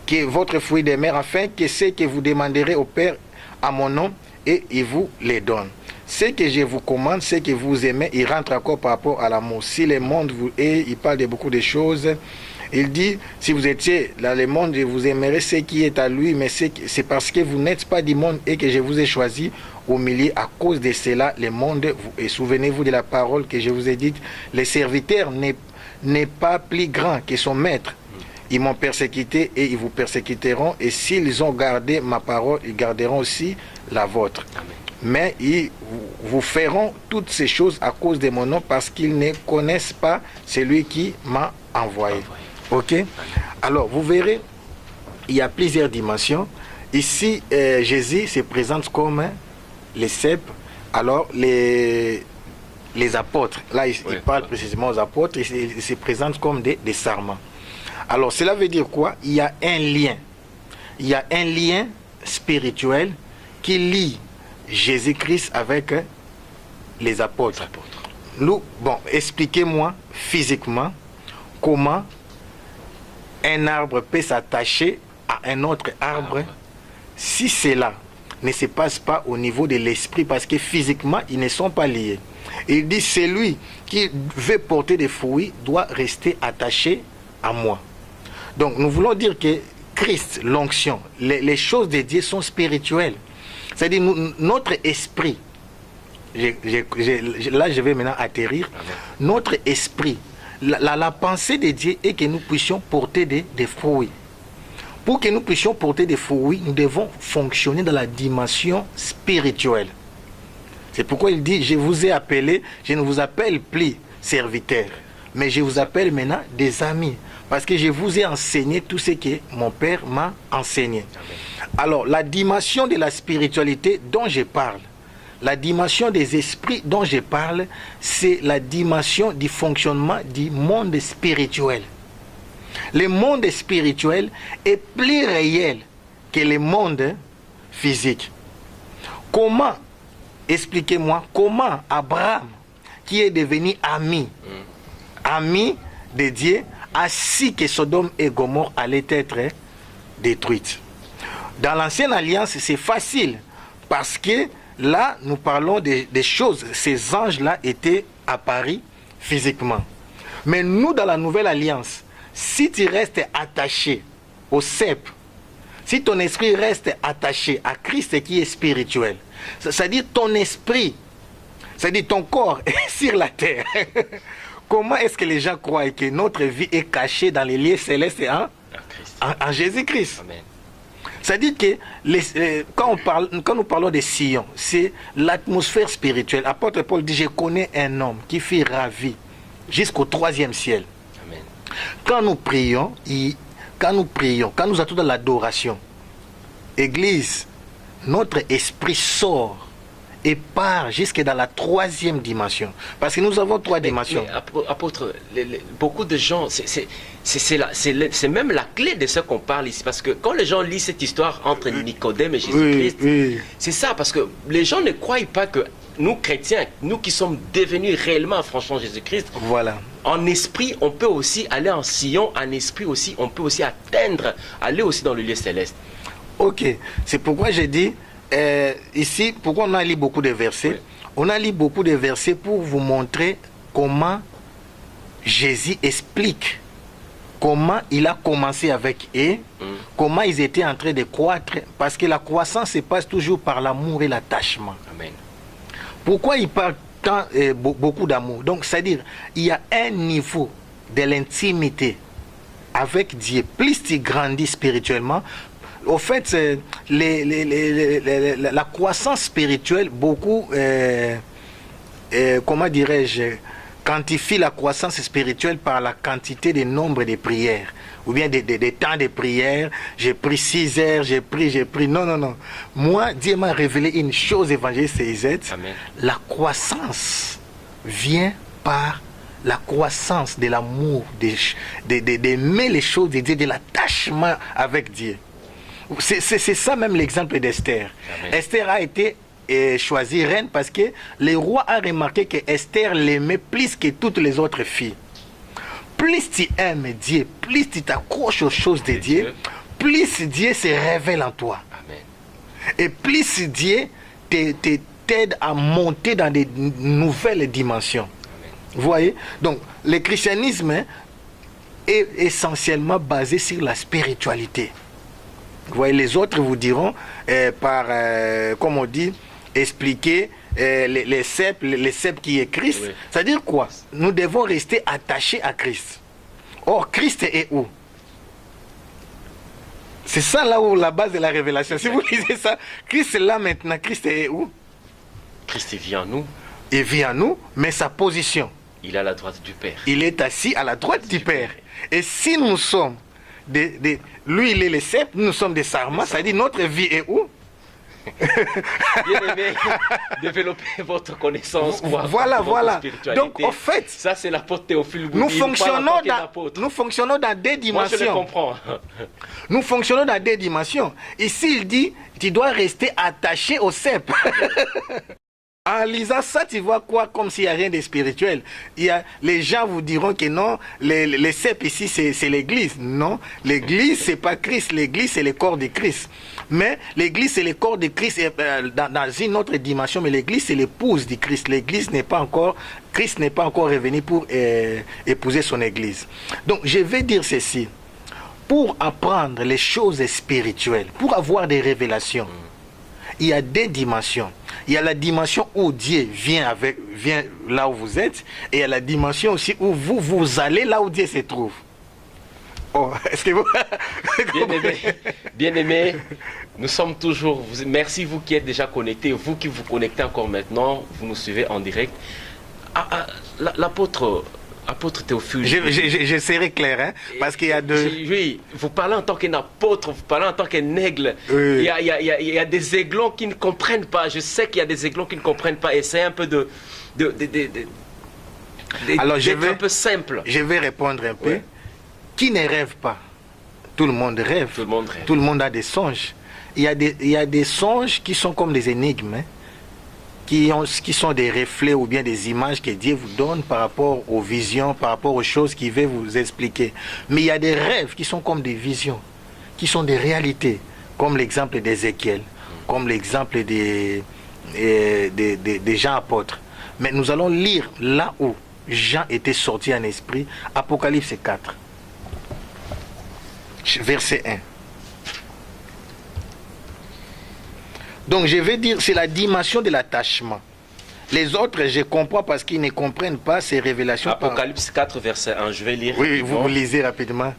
que votre fruit demeure afin que ce que vous demanderez au Père à mon nom et il vous les donne. Ce que je vous commande, ce que vous aimez, il rentre encore par rapport à l'amour. Si le monde vous hait, il parle de beaucoup de choses. Il dit, si vous étiez dans le monde, vous aimerez ce qui est à lui, mais c'est parce que vous n'êtes pas du monde et que je vous ai choisi au milieu. À cause de cela, le monde, et souvenez-vous de la parole que je vous ai dite, le serviteur n'est pas plus grand que son maître. Ils m'ont persécuté et ils vous persécuteront. Et s'ils ont gardé ma parole, ils garderont aussi la vôtre. Amen. Mais ils vous feront toutes ces choses à cause de mon nom parce qu'ils ne connaissent pas celui qui m'a envoyé. Ok? Alors, vous verrez, il y a plusieurs dimensions. Ici, Jésus se présente comme les cep. Alors, les apôtres, là, il parle précisément aux apôtres, il se présente comme des sarments. Alors, cela veut dire quoi? Il y a un lien. Il y a un lien spirituel qui lie Jésus-Christ avec les apôtres. Nous, bon, expliquez-moi physiquement comment un arbre peut s'attacher à un autre arbre si cela ne se passe pas au niveau de l'esprit, parce que physiquement, ils ne sont pas liés. Il dit, celui qui veut porter des fruits doit rester attaché à moi. Donc, nous voulons dire que Christ, l'onction, les choses de Dieu sont spirituelles. C'est-à-dire, notre esprit, là je vais maintenant atterrir, notre esprit, la pensée de Dieu est que nous puissions porter des fruits. Pour que nous puissions porter des fruits, nous devons fonctionner dans la dimension spirituelle. C'est pourquoi il dit, je vous ai appelé, je ne vous appelle plus serviteur, mais je vous appelle maintenant des amis. Parce que je vous ai enseigné tout ce que mon Père m'a enseigné. Alors, la dimension de la spiritualité dont je parle, la dimension des esprits dont je parle, c'est la dimension du fonctionnement du monde spirituel. Le monde spirituel est plus réel que le monde physique. Comment, expliquez-moi, comment Abraham, qui est devenu ami de Dieu, a su que Sodome et Gomorrhe allaient être détruites. Dans l'ancienne alliance, c'est facile, parce que là, nous parlons des choses. Ces anges-là étaient apparus physiquement. Mais nous, dans la nouvelle alliance, si tu restes attaché au cep, si ton esprit reste attaché à Christ qui est spirituel, c'est-à-dire ton esprit, c'est-à-dire ton corps est sur la terre, comment est-ce que les gens croient que notre vie est cachée dans les lieux célestes en Jésus-Christ? Amen. C'est-à-dire que quand nous parlons de Sion, c'est l'atmosphère spirituelle. Apôtre Paul dit, je connais un homme qui fut ravi jusqu'au 3e ciel. Amen. Quand nous prions, quand nous attendons l'adoration, Église, notre esprit sort et part jusque dans la 3e dimension. Parce que nous avons 3 dimensions. Mais, apôtre, beaucoup de gens, c'est même la clé de ce qu'on parle ici. Parce que quand les gens lisent cette histoire entre Nicodème et Jésus-Christ, c'est ça, parce que les gens ne croient pas que nous, chrétiens, nous qui sommes devenus réellement franchement Jésus-Christ, voilà. En esprit, on peut aussi aller en Sion, en esprit aussi, on peut aussi atteindre, aller aussi dans le lieu céleste. Ok, c'est pourquoi j'ai dit, ici, pourquoi on a lu beaucoup de versets? Oui. On a lu beaucoup de versets pour vous montrer comment Jésus explique comment il a commencé avec eux, comment ils étaient en train de croître, parce que la croissance se passe toujours par l'amour et l'attachement. Amen. Pourquoi il parle beaucoup d'amour? Donc, c'est-à-dire, il y a un niveau de l'intimité avec Dieu. Plus tu grandis spirituellement, au fait, la croissance spirituelle, beaucoup, comment dirais-je, quantifie la croissance spirituelle par la quantité de nombre de prières, ou bien des temps de prière. J'ai pris 6 heures, j'ai pris. Non, non, non. Moi, Dieu m'a révélé une chose, évangéliste CZ. La croissance vient par la croissance de l'amour, d'aimer les choses de Dieu, de l'attachement avec Dieu. C'est ça même l'exemple d'Esther. Esther a été choisie reine parce que le roi a remarqué que Esther l'aimait plus que toutes les autres filles. Plus tu aimes Dieu, plus tu t'accroches aux choses de Dieu, plus Dieu se révèle en toi. Amen. Et plus Dieu t'aide à monter dans des nouvelles dimensions. Amen. Vous voyez? Donc, le christianisme est essentiellement basé sur la spiritualité. Vous voyez, les autres vous diront, comme on dit, expliquer les cèpes qui est Christ. Oui. C'est-à-dire quoi? Nous devons rester attachés à Christ. Or, Christ est où? C'est ça là où la base de la révélation. Si vous lisez ça, Christ est là maintenant. Christ est où? Christ vit en nous. Il vit en nous, mais sa position. Il est à la droite du Père. Il est assis à la droite du Père. Et si nous sommes lui, il est le cèpe, nous sommes des sarments, c'est-à-dire notre vie est où? Bien aimé, développez votre connaissance. Voilà. Donc, en fait, ça c'est l'apôtre Théophile. Nous fonctionnons dans 2 dimensions. Moi, je le comprends. Nous fonctionnons dans 2 dimensions. Ici, il dit, tu dois rester attaché au cèpe. En lisant ça, tu vois quoi? Comme s'il n'y a rien de spirituel. Les gens vous diront que non, les cèpes ici, c'est l'église. Non, l'église, c'est pas Christ. L'église, c'est le corps de Christ. Mais l'église, c'est le corps de Christ dans une autre dimension. Mais l'église, c'est l'épouse du Christ. L'église n'est pas encore, Christ n'est pas encore revenu pour épouser son église. Donc, je vais dire ceci. Pour apprendre les choses spirituelles, pour avoir des révélations, il y a 2 dimensions. Il y a la dimension où Dieu vient là où vous êtes, et il y a la dimension aussi où vous allez là où Dieu se trouve. Oh, est-ce que vous... Bien aimé, nous sommes toujours... Merci vous qui êtes déjà connectés, vous qui vous connectez encore maintenant, vous nous suivez en direct. L'apôtre Apôtre Théophile. Je serai clair, hein, parce qu'il y a deux... Oui, vous parlez en tant qu'un apôtre, vous parlez en tant qu'un aigle. Oui. Il y a des aiglons qui ne comprennent pas. Je sais qu'il y a des aiglons qui ne comprennent pas. Essayez un peu Alors, d'être un peu simple. Je vais répondre un peu. Oui. Qui ne rêve pas? Tout le monde rêve. Tout le monde rêve. Tout le monde a des songes. Il y a des songes qui sont comme des énigmes, hein, qui sont des reflets ou bien des images que Dieu vous donne par rapport aux visions, par rapport aux choses qu'il veut vous expliquer. Mais il y a des rêves qui sont comme des visions, qui sont des réalités, comme l'exemple d'Ézéchiel, comme l'exemple des Jean apôtres. Mais nous allons lire là où Jean était sorti en esprit, Apocalypse 4, verset 1. Donc je vais dire, c'est la dimension de l'attachement. Les autres, je comprends parce qu'ils ne comprennent pas ces révélations. Apocalypse 4, verset 1, je vais lire. Oui, vous lisez rapidement.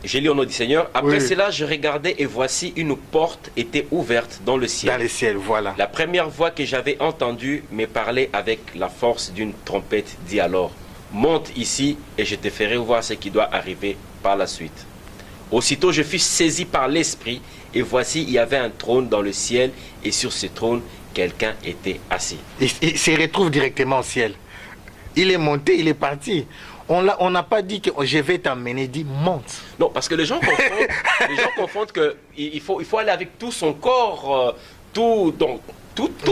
J'ai lu au nom du Seigneur. Après Oui. cela, je regardais et voici une porte était ouverte dans le ciel. Dans le ciel, voilà. La première voix que j'avais entendue me parlait avec la force d'une trompette, dit alors, monte ici et je te ferai voir ce qui doit arriver par la suite. Aussitôt je fus saisi par l'Esprit et voici il y avait un trône dans le ciel et sur ce trône quelqu'un était assis. Il se retrouve directement au ciel. Il est monté, il est parti. On n'a pas dit que je vais t'emmener, il dit monte. Non, parce que les gens confondent qu'il faut aller avec tout son corps, tout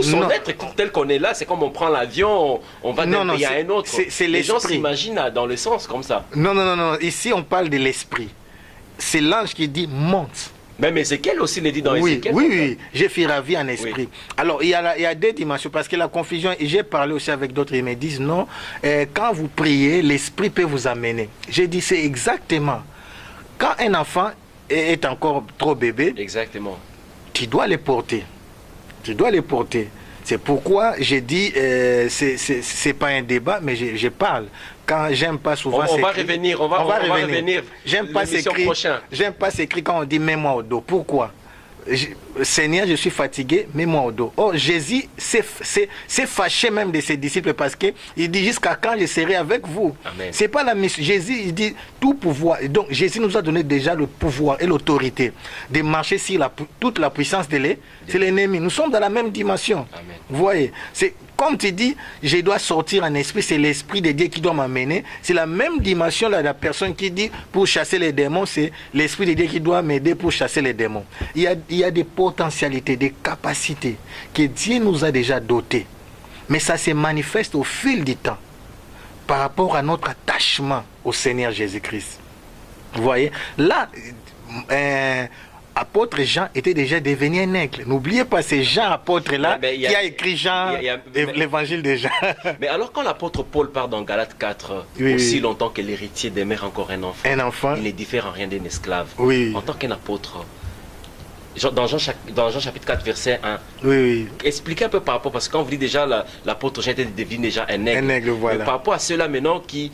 son Non. être tel qu'on est là. C'est comme on prend l'avion, on va d'un pays à un autre. c'est les gens l'esprit. s'imaginent dans le sens comme ça. Non. Ici, on parle de l'esprit. C'est l'ange qui dit monte. Même Ézéchiel aussi le dit dans Oui, Ézéchiel. oui, je fus ravi en esprit. Oui. Alors, il y a deux dimensions, parce que la confusion, et j'ai parlé aussi avec d'autres, ils me disent, non, quand vous priez, l'esprit peut vous amener. J'ai dit, c'est exactement, quand un enfant est encore trop bébé, Exactement. tu dois le porter. Tu dois le porter. C'est pourquoi j'ai dit, c'est pas un débat, mais je parle. Quand j'aime pas souvent On va revenir, on va revenir. J'aime pas s'écrire. J'aime pas s'écrire quand on dit mets-moi au dos. Pourquoi? Seigneur, je suis fatigué, mets-moi au dos. Oh, Jésus s'est fâché même de ses disciples parce que il dit jusqu'à quand je serai avec vous. C'est pas la mission. Jésus, il dit tout pouvoir. Donc Jésus nous a donné déjà le pouvoir et l'autorité de marcher sur toute la puissance de l'ennemi. Nous sommes dans la même dimension. Amen. Vous voyez, c'est comme tu dis, je dois sortir en esprit, c'est l'esprit de Dieu qui doit m'amener. C'est la même dimension là, la personne qui dit pour chasser les démons, c'est l'esprit de Dieu qui doit m'aider pour chasser les démons. Il y a des potentialités, des capacités que Dieu nous a déjà dotées. Mais ça se manifeste au fil du temps par rapport à notre attachement au Seigneur Jésus-Christ. Vous voyez, là, apôtre Jean était déjà devenu un aigle. N'oubliez pas, c'est Jean, apôtre là, qui a écrit Jean, l'évangile de Jean. Mais alors quand l'apôtre Paul part dans Galates 4, aussi longtemps que l'héritier demeure encore un enfant, il ne diffère en rien d'un esclave. Oui. En tant qu'un apôtre, dans Jean chapitre 4, verset 1, expliquez un peu par rapport, parce que quand vous dites déjà l'apôtre Jean était devenu déjà un aigle. Un aigle, voilà. Mais par rapport à ceux-là maintenant qui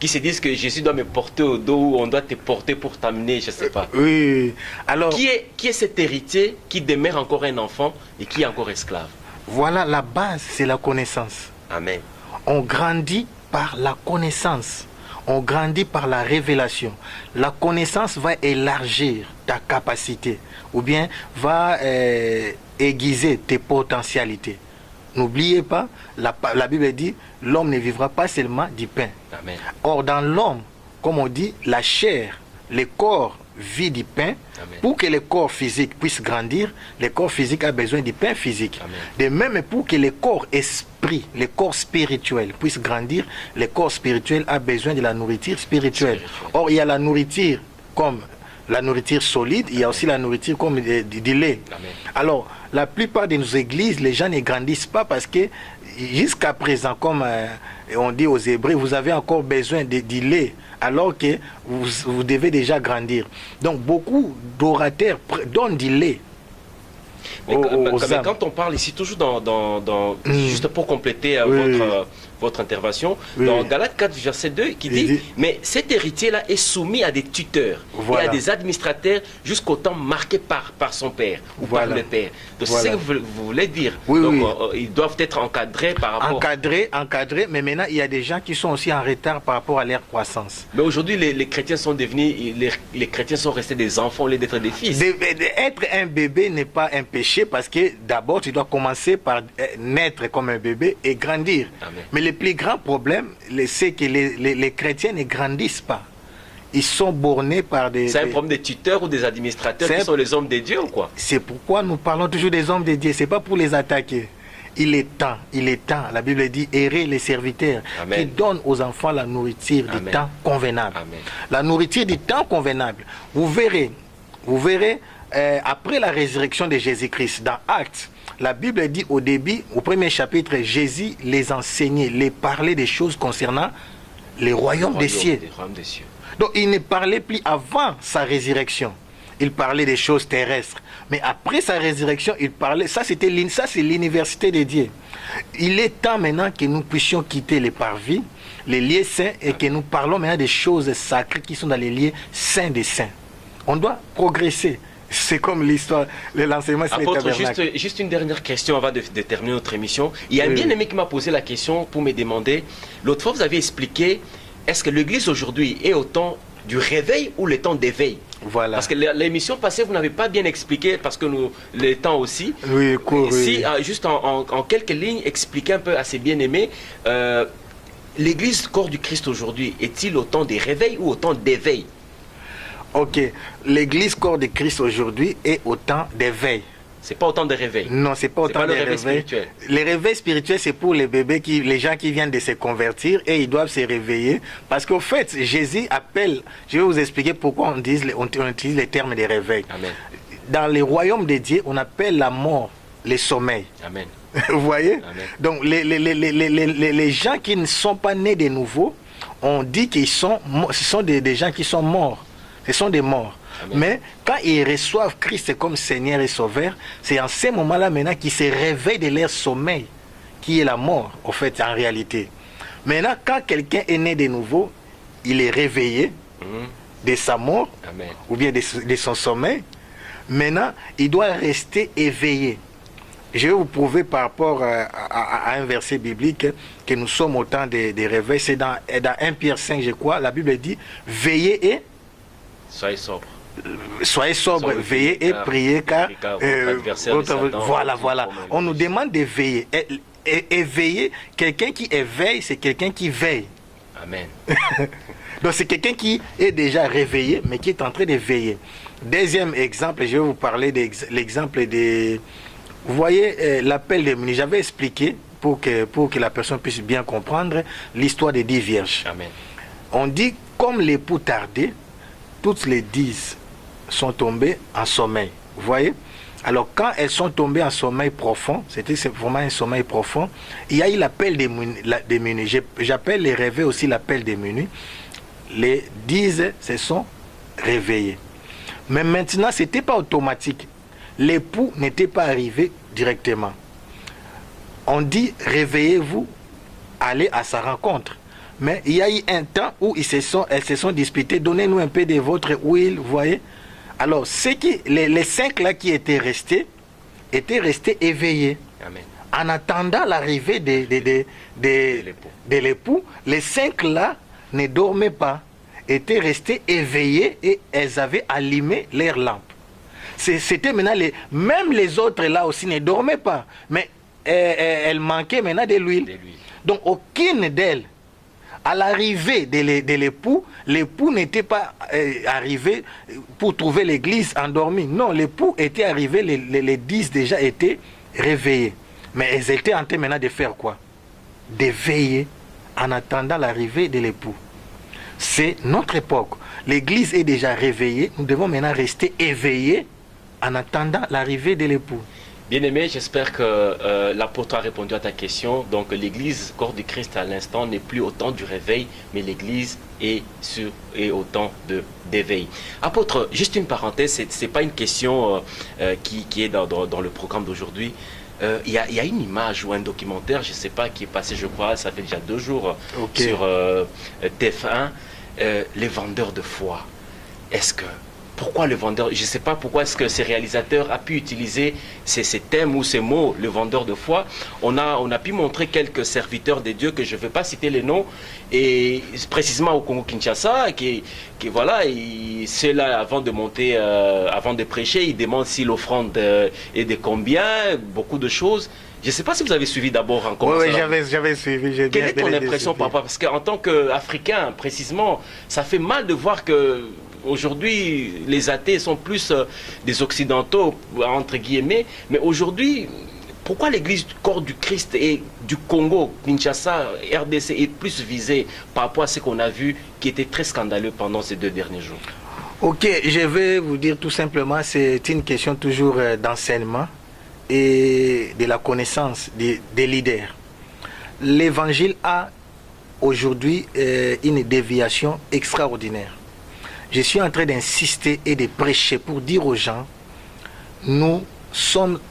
se disent que Jésus doit me porter au dos ou on doit te porter pour t'amener, je ne sais pas. Oui. Alors, qui est cet héritier qui demeure encore un enfant et qui est encore esclave? Voilà, la base, c'est la connaissance. Amen. On grandit par la connaissance. On grandit par la révélation. La connaissance va élargir ta capacité ou bien va aiguiser tes potentialités. N'oubliez pas, la Bible dit, l'homme ne vivra pas seulement du pain. Amen. Or, dans l'homme, comme on dit, la chair, le corps vit du pain. Amen. Pour que le corps physique puisse grandir, le corps physique a besoin du pain physique. Amen. De même, pour que le corps esprit, le corps spirituel puisse grandir, le corps spirituel a besoin de la nourriture spirituelle. Or, il y a la nourriture comme la nourriture solide, il y a aussi la nourriture comme du lait. Amen. Alors, la plupart de nos églises, les gens ne grandissent pas parce que jusqu'à présent, comme on dit aux Hébreux, vous avez encore besoin du lait, alors que vous devez déjà grandir. Donc, beaucoup d'orateurs donnent du lait. Mais quand on parle ici, toujours juste pour compléter votre intervention, Oui, dans oui. Galates 4, verset 2, qui Il dit, dit, mais cet héritier-là est soumis à des tuteurs Voilà. et à des administrateurs jusqu'au temps marqué par son père ou Voilà. par le père. Donc Voilà. c'est ce que vous voulez dire. Oui, Donc oui. ils doivent être encadrés par rapport... Encadrés, mais maintenant il y a des gens qui sont aussi en retard par rapport à leur croissance. Mais aujourd'hui, les chrétiens sont devenus, les chrétiens sont restés des enfants au lieu d'être des fils. Être un bébé n'est pas un péché parce que d'abord tu dois commencer par naître comme un bébé et grandir. Amen. Mais le plus grand problème, c'est que les chrétiens ne grandissent pas. Ils sont bornés par des... C'est un problème des tuteurs ou des administrateurs C'est qui un- sont les hommes de Dieu ou quoi? C'est pourquoi nous parlons toujours des hommes de Dieu. C'est pas pour les attaquer. Il est temps. La Bible dit, errez les serviteurs Amen. qui donnent aux enfants la nourriture du Amen. temps convenable. Amen. La nourriture du temps convenable. Vous verrez, après la résurrection de Jésus-Christ, dans Actes, la Bible dit au début, au premier chapitre, Jésus les enseignait, les parlait des choses concernant les royaumes des cieux. Les royaumes des cieux. Donc il ne parlait plus avant sa résurrection. Il parlait des choses terrestres. Mais après sa résurrection, il parlait... Ça, c'est l'université de Dieu. Il est temps maintenant que nous puissions quitter les parvis, les lieux saints, et que nous parlons maintenant des choses sacrées qui sont dans les lieux saints des saints. On doit progresser. C'est comme l'histoire, l'enseignement sur les Apôtre, tabernacles. juste une dernière question avant de terminer notre émission. Il y a un Oui. bien-aimé qui m'a posé la question pour me demander, l'autre fois vous avez expliqué, est-ce que l'église aujourd'hui est au temps du réveil ou le temps d'éveil? Voilà. Parce que l'émission passée, vous n'avez pas bien expliqué, parce que le temps aussi. Oui, court, oui. Si, juste en quelques lignes, expliquer un peu à ces bien-aimés, l'église corps du Christ aujourd'hui, est-il au temps des réveils ou au temps d'éveil? Ok. L'église corps de Christ aujourd'hui est au temps d'éveil. C'est pas autant de réveil. Non, c'est pas C'est autant pas de le réveil réveil. spirituel. Les réveils spirituels, c'est pour les bébés, les gens qui viennent de se convertir et ils doivent se réveiller. Parce qu'au fait, Jésus appelle, je vais vous expliquer pourquoi on utilise les termes de réveil. Amen. Dans les royaumes de Dieu, on appelle la mort le sommeil. Amen. Vous voyez? Amen. Donc les gens qui ne sont pas nés de nouveau, on dit qu'ils sont, ce sont des gens qui sont morts. Ce sont des morts. Amen. Mais quand ils reçoivent Christ comme Seigneur et Sauveur, c'est en ces moments-là maintenant qu'ils se réveillent de leur sommeil, qui est la mort, en fait, en réalité. Maintenant, quand quelqu'un est né de nouveau, il est réveillé de sa mort, Amen. ou bien de son sommeil. Maintenant, il doit rester éveillé. Je vais vous prouver par rapport à un verset biblique que nous sommes au temps des réveils. C'est dans 1 Pierre 5, je crois. La Bible dit, veillez et... Soyez sobre. Soyez sobre, veillez et priez car voilà. On nous demande de veiller. Éveiller, quelqu'un qui éveille, c'est quelqu'un qui veille. Amen. Donc c'est quelqu'un qui est déjà réveillé, mais qui est en train de veiller. Deuxième exemple, je vais vous parler de l'exemple de... Vous voyez l'appel des munis. J'avais expliqué pour que la personne puisse bien comprendre l'histoire des 10 vierges. Amen. On dit comme l'époux tardait, toutes les 10 sont tombées en sommeil. Vous voyez? Alors quand elles sont tombées en sommeil profond, c'était vraiment un sommeil profond, il y a eu l'appel des munis. J'appelle les réveils aussi l'appel des munis. Les 10 se sont réveillés. Mais maintenant, ce n'était pas automatique. L'époux n'était pas arrivé directement. On dit réveillez-vous, allez à sa rencontre. Mais il y a eu un temps où elles se sont disputées. Donnez-nous un peu de votre huile, vous voyez. Alors, les 5 là qui étaient restés éveillés. Amen. En attendant l'arrivée de l'époux, les 5 là ne dormaient pas, étaient restés éveillés et elles avaient allumé leurs lampes. C'était maintenant, même les autres là aussi ne dormaient pas, mais elles manquaient maintenant de l'huile. Donc, aucune d'elles, à l'arrivée de l'époux, l'époux n'était pas arrivé pour trouver l'église endormie. Non, l'époux était arrivé, les 10 déjà étaient réveillés. Mais elles étaient en train maintenant de faire quoi? De veiller en attendant l'arrivée de l'époux. C'est notre époque. L'église est déjà réveillée. Nous devons maintenant rester éveillés en attendant l'arrivée de l'époux. Bien-aimé, j'espère que l'apôtre a répondu à ta question. Donc l'église, corps du Christ à l'instant, n'est plus au temps du réveil, mais l'église est au temps d'éveil. Apôtre, juste une parenthèse, ce n'est pas une question qui est dans le programme d'aujourd'hui. il y a une image ou un documentaire, je ne sais pas, qui est passé, je crois, ça fait déjà 2 jours, sur TF1, les vendeurs de foi. Est-ce que... Pourquoi le vendeur, je ne sais pas pourquoi est-ce que ces réalisateurs a pu utiliser ces thèmes ou ces mots, le vendeur de foi. On a pu montrer quelques serviteurs de Dieu, que je ne vais pas citer les noms, et précisément au Congo-Kinshasa, qui voilà, ceux-là, avant de monter, avant de prêcher, ils demandent si l'offrande est de combien, beaucoup de choses. Je ne sais pas si vous avez suivi d'abord en commençant. Oui, j'avais suivi. Quelle est ton impression par rapport, parce qu'en tant qu'Africain, précisément, ça fait mal de voir que aujourd'hui, les athées sont plus des occidentaux, entre guillemets, mais aujourd'hui, pourquoi l'église du corps du Christ et du Congo, Kinshasa, RDC est plus visée par rapport à ce qu'on a vu qui était très scandaleux pendant ces 2 derniers jours? Ok, je vais vous dire tout simplement, c'est une question toujours d'enseignement et de la connaissance des leaders. L'évangile a aujourd'hui une déviation extraordinaire. Je suis en train d'insister et de prêcher pour dire aux gens, nous sommes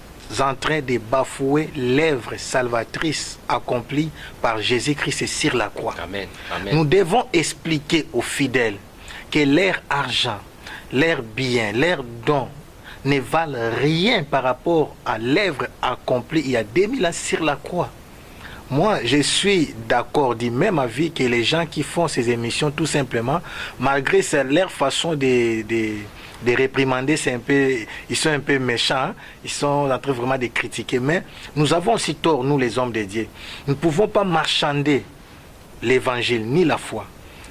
en train de bafouer l'œuvre salvatrice accomplie par Jésus-Christ sur la croix. Amen. Amen. Nous devons expliquer aux fidèles que leur argent, leurs biens, leurs dons ne valent rien par rapport à l'œuvre accomplie il y a 2000 ans sur la croix. Moi, je suis d'accord du même avis que les gens qui font ces émissions, tout simplement, malgré leur façon de réprimander, ils sont un peu méchants, ils sont en train vraiment de critiquer. Mais nous avons aussi tort, nous les hommes de Dieu. Nous ne pouvons pas marchander l'évangile ni la foi.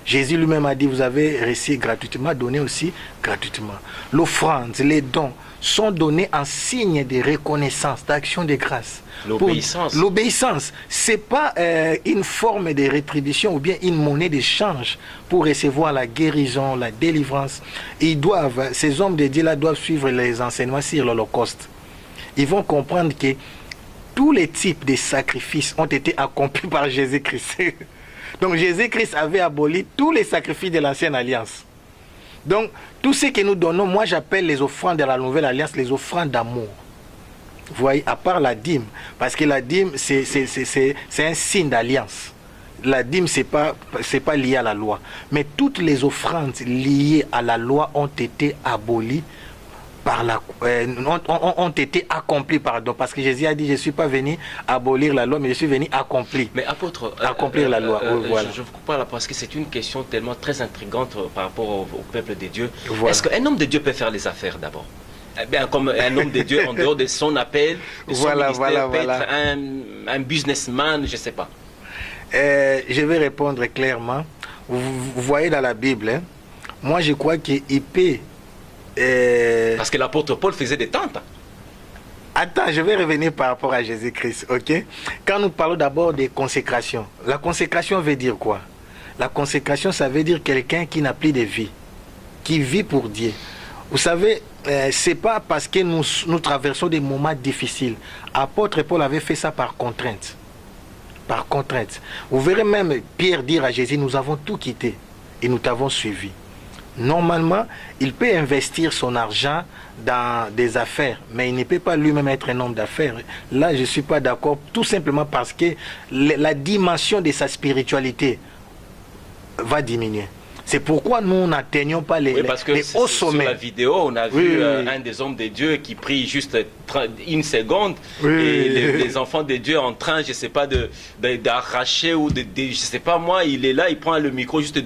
Jésus lui-même a dit, vous avez reçu gratuitement, donné aussi gratuitement. L'offrande, les dons sont donnés en signe de reconnaissance, d'action de grâce. L'obéissance. L'obéissance, ce n'est pas une forme de rétribution ou bien une monnaie d'échange pour recevoir la guérison, la délivrance. Ces hommes de Dieu-là doivent suivre les enseignements sur l'Holocauste. Ils vont comprendre que tous les types de sacrifices ont été accomplis par Jésus-Christ. Donc Jésus-Christ avait aboli tous les sacrifices de l'ancienne alliance. Donc tout ce que nous donnons, moi j'appelle les offrandes de la nouvelle alliance, les offrandes d'amour. Vous voyez, à part la dîme, parce que la dîme c'est un signe d'alliance. La dîme c'est pas lié à la loi. Mais toutes les offrandes liées à la loi ont été abolies ont été accomplis, pardon, parce que Jésus a dit, je ne suis pas venu abolir la loi, mais je suis venu accomplir. Mais apôtre, accomplir la loi. Voilà. Je vous coupe pas là parce que c'est une question tellement très intrigante par rapport au peuple de Dieu. Voilà. Est-ce qu'un homme de Dieu peut faire les affaires d'abord? Eh bien, comme un homme de Dieu, en dehors de son appel, de son ministère, peut être un businessman, je ne sais pas. Je vais répondre clairement. Vous voyez dans la Bible, hein, moi je crois qu'il peut... Parce que l'apôtre Paul faisait des tentes. Attends, je vais revenir par rapport à Jésus-Christ, ok? Quand nous parlons d'abord des consécrations, la consécration veut dire quoi? La consécration, ça veut dire quelqu'un qui n'a plus de vie, qui vit pour Dieu. Vous savez, c'est pas parce que nous traversons des moments difficiles. Apôtre Paul avait fait ça par contrainte. Par contrainte. Vous verrez même Pierre dire à Jésus, nous avons tout quitté et nous t'avons suivi. Normalement, il peut investir son argent dans des affaires, mais il ne peut pas lui-même être un homme d'affaires. Là, je ne suis pas d'accord, tout simplement parce que la dimension de sa spiritualité va diminuer. C'est pourquoi nous n'atteignons pas les hauts sommets. Sur la vidéo, on a vu un des hommes de Dieu qui prie juste 1 seconde et les enfants de Dieu en train, je ne sais pas, d'arracher ou je ne sais pas moi, il est là, il prend le micro juste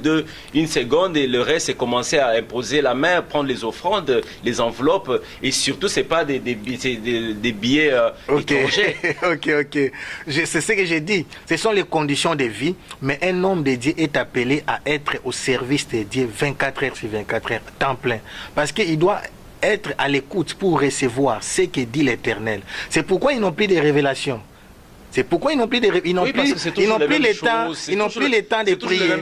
1 seconde et le reste, c'est commencer à imposer la main, prendre les offrandes, les enveloppes et surtout, ce n'est pas des billets étrangers. Ok. C'est ce que j'ai dit. Ce sont les conditions de vie, mais un homme de Dieu est appelé à être au service de Dieu 24 heures sur 24 heures, temps plein. Parce qu'il doit être à l'écoute pour recevoir ce que dit l'Éternel. C'est pourquoi ils n'ont plus de révélations. C'est pourquoi ils n'ont plus de ils n'ont plus le temps de prier.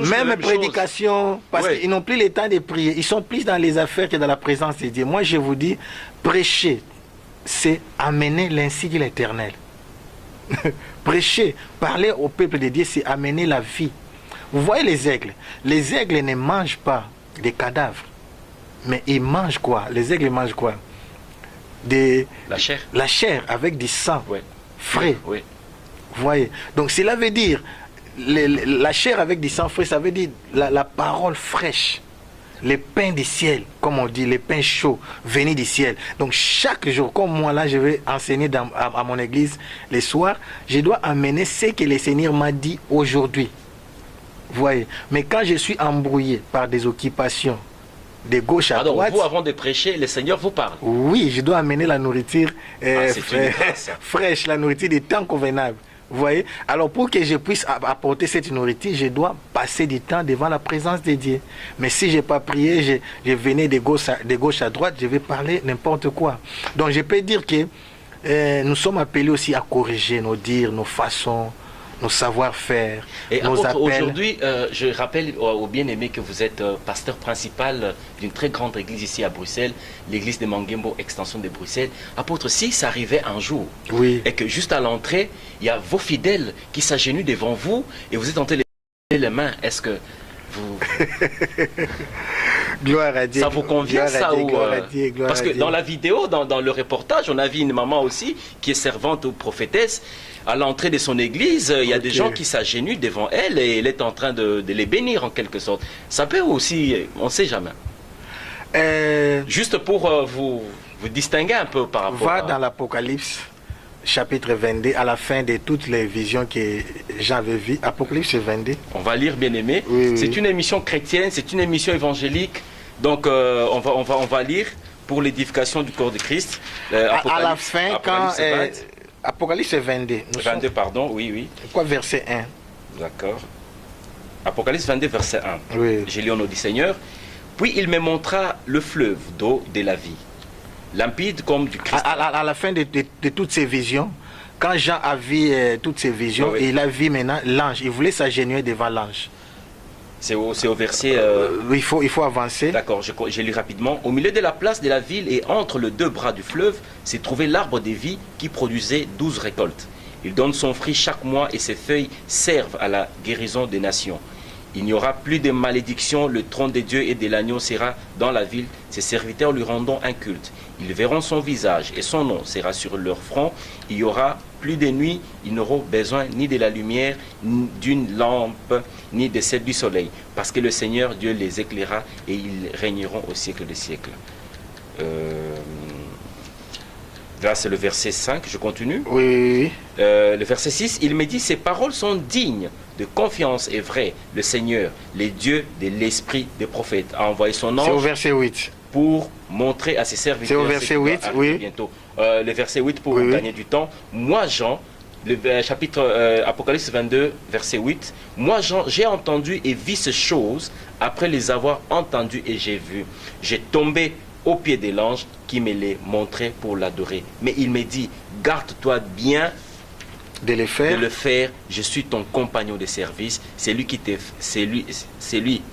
Même prédication, parce qu'ils n'ont plus le temps de prier. Ils sont plus dans les affaires que dans la présence de Dieu. Moi, je vous dis, prêcher, c'est amener l'ainsi de l'Éternel. Prêcher, parler au peuple de Dieu, c'est amener la vie. Vous voyez les aigles. Les aigles ne mangent pas des cadavres. Mais ils mangent quoi? Les aigles mangent quoi? la chair avec du sang Oui. frais. Oui. Vous voyez? Donc cela veut dire, la chair avec du sang frais, ça veut dire la parole fraîche. Les pains du ciel, comme on dit, les pains chauds venus du ciel. Donc chaque jour, comme moi là, je vais enseigner à mon église les soirs, je dois amener ce que le Seigneur m'a dit aujourd'hui. Vous voyez? Mais quand je suis embrouillé par des occupations de gauche à droite... vous, avant de prêcher, le Seigneur vous parle. Oui, je dois amener la nourriture fraîche, la nourriture des temps convenables. Vous voyez? Alors pour que je puisse apporter cette nourriture, je dois passer du temps devant la présence de Dieu. Mais si je n'ai pas prié, je venais de gauche à droite, je vais parler n'importe quoi. Donc je peux dire que nous sommes appelés aussi à corriger nos dires, nos façons, nos savoir-faire, nos appels. Aujourd'hui, je rappelle aux bien-aimés que vous êtes pasteur principal d'une très grande église ici à Bruxelles, l'église de Mangembo, extension de Bruxelles. Apôtre, si ça arrivait un jour, oui, et que juste à l'entrée, il y a vos fidèles qui s'agenouillent devant vous et vous êtes en train de les mains, est-ce que vous... Gloire à Dieu. Ça vous convient, ça, ou parce que Dieu. dans la vidéo, dans le reportage, on a vu une maman aussi qui est servante ou prophétesse. À l'entrée de son église, il y a des gens qui s'agenouillent devant elle et elle est en train de les bénir en quelque sorte. Ça peut aussi, on ne sait jamais. Juste pour vous distinguer un peu par rapport à... dans l'Apocalypse, chapitre 22, à la fin de toutes les visions que j'avais vues. Apocalypse 22. On va lire, bien aimé. Oui, c'est oui. une émission chrétienne, c'est une émission évangélique. Donc on va lire pour l'édification du corps de Christ. À la fin, Apocalypse 22. 22, pardon, oui. Quoi, verset 1? D'accord. Apocalypse 22, verset 1. Oui. J'ai lu au nom du Seigneur. Puis il me montra le fleuve d'eau de la vie, limpide comme du cristal. À la fin de toutes ces visions, quand Jean a vu toutes ces visions, oui. Il a vu maintenant l'ange. Il voulait s'agenouiller devant l'ange. C'est au verset... Il faut avancer. D'accord, j'ai lu rapidement. Au milieu de la place de la ville et entre les deux bras du fleuve, s'est trouvé l'arbre de vie qui produisait 12 récoltes. Il donne son fruit chaque mois et ses feuilles servent à la guérison des nations. Il n'y aura plus de malédiction, le trône de Dieu et de l'agneau sera dans la ville. Ses serviteurs lui rendront un culte. Ils verront son visage et son nom sera sur leur front. Il y aura plus de nuit, ils n'auront besoin ni de la lumière, ni d'une lampe, ni de celle du soleil. Parce que le Seigneur Dieu les éclairera et ils régneront au siècle des siècles. Là, c'est le verset 5, je continue. Oui. Le verset 6, il me dit, ces paroles sont dignes de confiance et vraies. Le Seigneur, les dieux de l'esprit des prophètes, a envoyé son ange. C'est au verset 8. Pour montrer à ses serviteurs. C'est au verset 8, oui. Bientôt. Le verset 8 pour gagner du temps. Moi, Jean, le chapitre Apocalypse 22, verset 8. Moi, Jean, j'ai entendu et vu ces choses après les avoir entendues et j'ai vu. J'ai tombé aux pieds de l'ange qui me les montrait pour l'adorer. Mais il me dit, garde-toi bien de le faire. Je suis ton compagnon de service. C'est lui,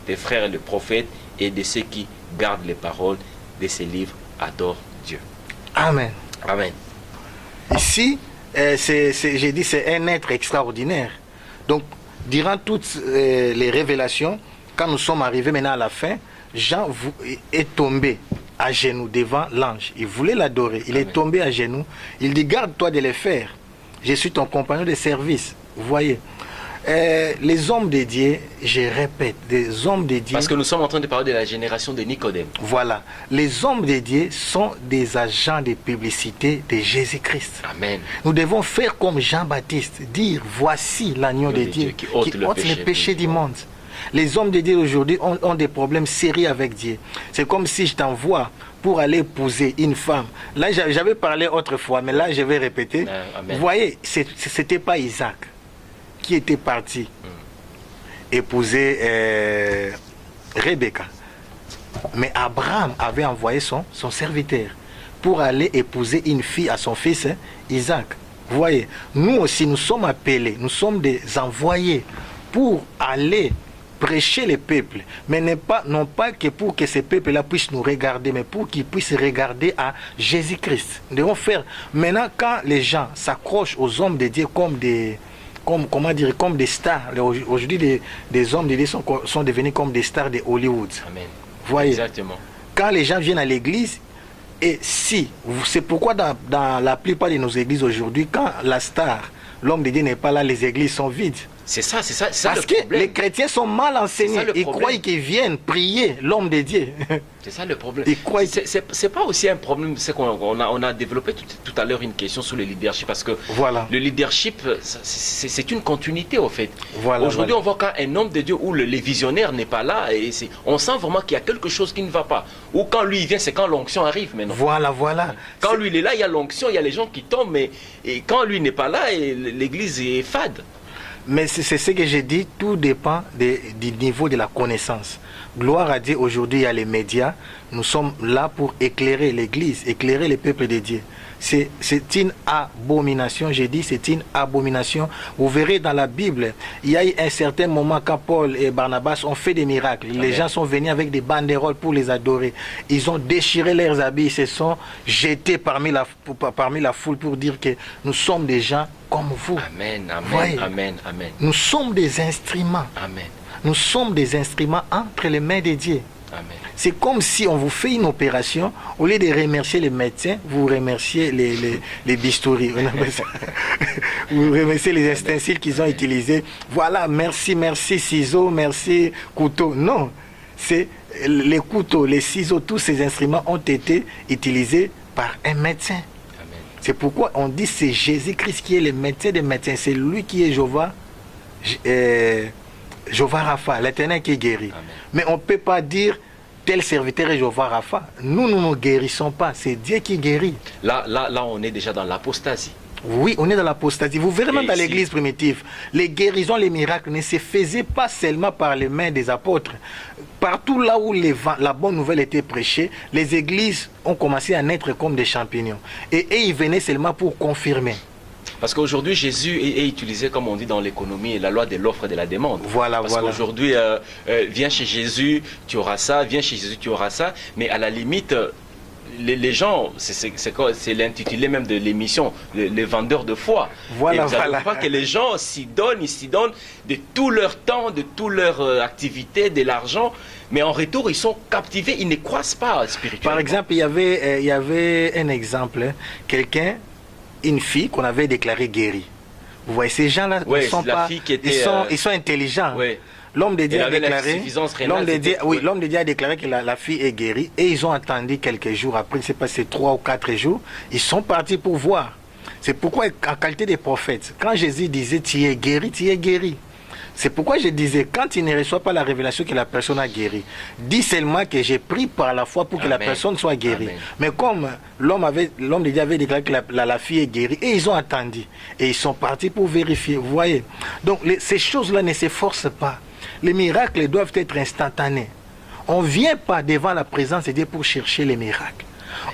tes frères le prophète, et de ceux qui gardent les paroles de ces livres adorent Dieu. Amen. Amen. Ici, j'ai dit, c'est un être extraordinaire. Donc, durant toutes les révélations, quand nous sommes arrivés maintenant à la fin, Jean est tombé à genoux devant l'ange. Il voulait l'adorer. Il est tombé à genoux. Il dit, garde-toi de les faire. Je suis ton compagnon de service. Vous voyez, les hommes de Dieu, je répète, les hommes de Dieu... Parce que nous sommes en train de parler de la génération de Nicodème. Voilà. Les hommes de Dieu sont des agents de publicité de Jésus-Christ. Amen. Nous devons faire comme Jean-Baptiste, dire, voici l'agneau de Dieu qui ôte le péché du monde. Les hommes de Dieu aujourd'hui ont des problèmes sérieux avec Dieu. C'est comme si je t'envoie pour aller épouser une femme. Là, j'avais parlé autrefois, mais là, je vais répéter. Amen. Vous voyez, ce n'était pas Isaac qui était parti épouser Rebecca. Mais Abraham avait envoyé son serviteur pour aller épouser une fille à son fils Isaac. Vous voyez, nous aussi, nous sommes appelés, nous sommes des envoyés pour aller prêcher les peuples, mais non pas que pour que ces peuples-là puissent nous regarder, mais pour qu'ils puissent regarder à Jésus-Christ. Nous devons faire. Maintenant, quand les gens s'accrochent aux hommes de Dieu comme des stars, aujourd'hui des hommes de Dieu sont devenus comme des stars de Hollywood. Amen. Vous voyez, exactement. Quand les gens viennent à l'église, Et si, c'est pourquoi dans la plupart de nos églises aujourd'hui, quand la star, l'homme de Dieu n'est pas là, les églises sont vides. C'est ça Parce que les chrétiens sont mal enseignés. Ils croient qu'ils viennent prier l'homme de Dieu. C'est ça le problème. C'est pas aussi un problème. C'est qu'on a développé tout à l'heure une question sur le leadership. Parce que le leadership, c'est une continuité au fait. Aujourd'hui, on voit quand un homme de Dieu où le visionnaire n'est pas là, et on sent vraiment qu'il y a quelque chose qui ne va pas. Ou quand lui il vient, c'est quand l'onction arrive maintenant. Voilà. Quand lui il est là, il y a l'onction, il y a les gens qui tombent. Et quand lui n'est pas là, l'église est fade. Mais c'est ce que j'ai dit, tout dépend du niveau de la connaissance. Gloire à Dieu, aujourd'hui il y a les médias, nous sommes là pour éclairer l'église, éclairer les peuples de Dieu. C'est une abomination, j'ai dit, c'est une abomination. Vous verrez dans la Bible, il y a eu un certain moment quand Paul et Barnabas ont fait des miracles. Les gens sont venus avec des banderoles pour les adorer. Ils ont déchiré leurs habits, ils se sont jetés parmi la foule pour dire que nous sommes des gens comme vous. Amen. Nous sommes des instruments. Amen. Nous sommes des instruments entre les mains de Dieu. Amen. C'est comme si on vous fait une opération, au lieu de remercier les médecins, vous remerciez les bistouris. Vous remerciez les ustensiles qu'ils ont utilisés. Voilà, merci ciseaux, merci couteau. Non, c'est les couteaux, les ciseaux, tous ces instruments ont été utilisés par un médecin. C'est pourquoi on dit c'est Jésus-Christ qui est le médecin des médecins. C'est lui qui est Jéhovah Rapha, l'Éternel qui guérit. Amen. Mais on ne peut pas dire tel serviteur est Jéhovah Rapha. Nous ne guérissons pas. C'est Dieu qui guérit. Là, on est déjà dans l'apostasie. Oui, on est dans l'apostasie. Vous verrez même dans l'église primitive, les guérisons, les miracles ne se faisaient pas seulement par les mains des apôtres. Partout là où la bonne nouvelle était prêchée, les églises ont commencé à naître comme des champignons. Et ils venaient seulement pour confirmer. Parce qu'aujourd'hui, Jésus est utilisé, comme on dit dans l'économie, la loi de l'offre et de la demande. Parce qu'aujourd'hui, viens chez Jésus, tu auras ça, viens chez Jésus, tu auras ça. Mais à la limite, les gens, c'est l'intitulé même de l'émission, les vendeurs de foi. Et vous allez voir que les gens ils s'y donnent de tout leur temps, de toute leur activité, de l'argent. Mais en retour, ils sont captivés, ils ne croissent pas spirituellement. Par exemple, il y avait un exemple, une fille qu'on avait déclarée guérie. Vous voyez, ces gens-là ne sont pas... Ils sont intelligents. Oui. L'homme de Dieu a déclaré, l'homme de Dieu a déclaré que la fille est guérie, et ils ont attendu quelques jours après, c'est passé 3 ou 4 jours, ils sont partis pour voir. C'est pourquoi, en qualité de prophète, quand Jésus disait tu es guéri, tu es guéri. C'est pourquoi je disais, quand il ne reçoit pas la révélation que la personne a guéri, dis seulement que j'ai pris par la foi pour que la personne soit guérie. Amen. Mais comme l'homme de Dieu avait déclaré que la fille est guérie, et ils ont attendu, et ils sont partis pour vérifier, vous voyez. Donc ces choses-là ne s'efforcent pas. Les miracles doivent être instantanés. On ne vient pas devant la présence de Dieu pour chercher les miracles.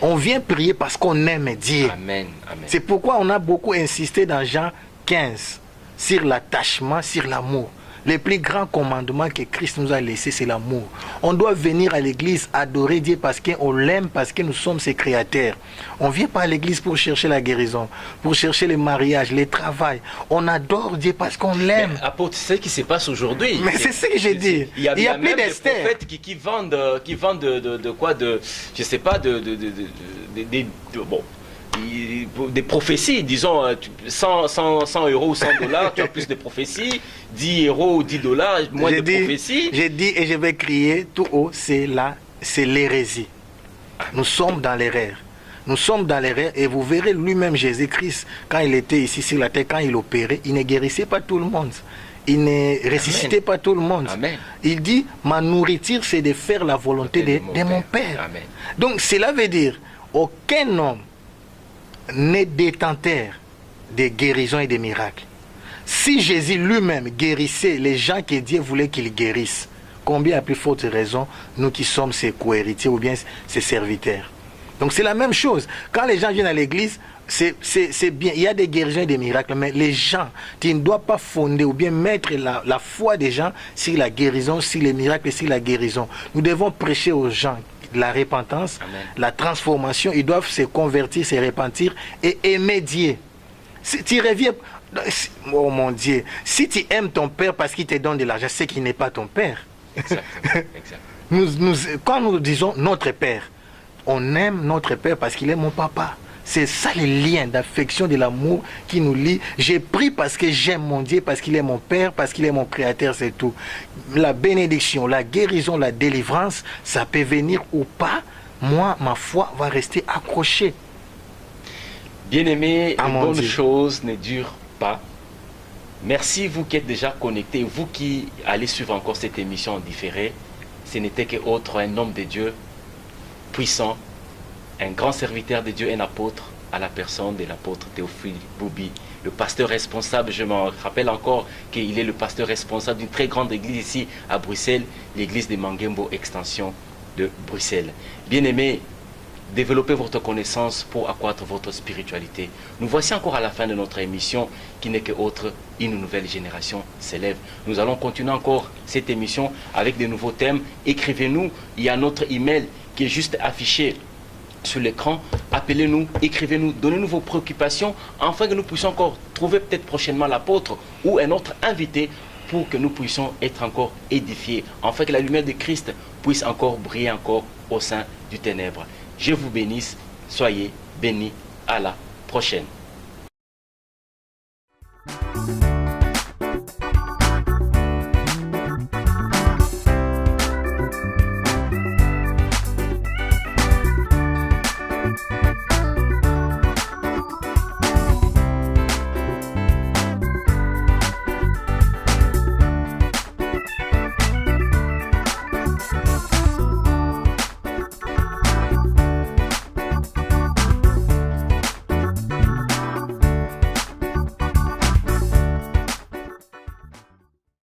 On vient prier parce qu'on aime Dieu. Amen. C'est pourquoi on a beaucoup insisté dans Jean 15 sur l'attachement, sur l'amour. Le plus grand commandement que Christ nous a laissé, c'est l'amour. On doit venir à l'église adorer Dieu parce qu'on l'aime, parce que nous sommes ses créateurs. On ne vient pas à l'église pour chercher la guérison, pour chercher le mariage, le travail. On adore Dieu parce qu'on l'aime. Apôtre, c'est ce qui se passe aujourd'hui. Mais c'est ce que j'ai dit. Il y a plus des prophètes qui vendent de quoi, je sais pas, bon, des prophéties, disons 100 euros ou 100 $, tu as plus de prophéties, 10 euros ou 10 $, moins de prophéties. J'ai dit et je vais crier tout haut, c'est l'hérésie. Nous sommes dans l'erreur. Nous sommes dans l'erreur et vous verrez lui-même Jésus-Christ, quand il était ici sur la terre, quand il opérait, il ne guérissait pas tout le monde. Il ne ressuscitait pas tout le monde. Amen. Il dit, ma nourriture c'est de faire la volonté de mon Père. Amen. Donc cela veut dire, aucun homme n'est détenteur des guérisons et des miracles. Si Jésus lui-même guérissait les gens que Dieu voulait qu'il guérisse, combien à plus forte raison nous qui sommes ses co-héritiers ou bien ses serviteurs. Donc c'est la même chose. Quand les gens viennent à l'église, c'est bien, il y a des guérisons et des miracles, mais les gens, tu ne dois pas fonder ou bien mettre la foi des gens sur la guérison, sur les miracles et sur la guérison. Nous devons prêcher aux gens la repentance, amen, la transformation. Ils doivent se convertir, se repentir et aimer Dieu. Si tu reviens, oh mon Dieu, si tu aimes ton père parce qu'il te donne de l'argent, c'est qu'il n'est pas ton père. Exactement. Quand nous disons notre père, on aime notre père parce qu'il est mon papa. C'est ça le lien d'affection, de l'amour qui nous lie. J'ai pris parce que j'aime mon Dieu, parce qu'il est mon Père, parce qu'il est mon Créateur, c'est tout. La bénédiction, la guérison, la délivrance, ça peut venir ou pas. Moi, ma foi va rester accrochée. Bien-aimés, les bonnes choses ne durent pas. Merci vous qui êtes déjà connectés, vous qui allez suivre encore cette émission en différé. Ce n'était qu'autre un homme de Dieu puissant, un grand serviteur de Dieu, un apôtre, à la personne de l'apôtre Théophile Boubi, le pasteur responsable. Je me rappelle encore qu'il est le pasteur responsable d'une très grande église ici à Bruxelles, l'église de Mangembo Extension de Bruxelles. Bien-aimés, développez votre connaissance pour accroître votre spiritualité. Nous voici encore à la fin de notre émission qui n'est qu'autre, une nouvelle génération s'élève. Nous allons continuer encore cette émission avec de nouveaux thèmes. Écrivez-nous, il y a notre email qui est juste affiché sur l'écran. Appelez-nous, écrivez-nous, donnez-nous vos préoccupations afin que nous puissions encore trouver peut-être prochainement l'apôtre ou un autre invité pour que nous puissions être encore édifiés, afin que la lumière de Christ puisse encore briller encore au sein du ténèbre. Je vous bénisse, soyez bénis, à la prochaine.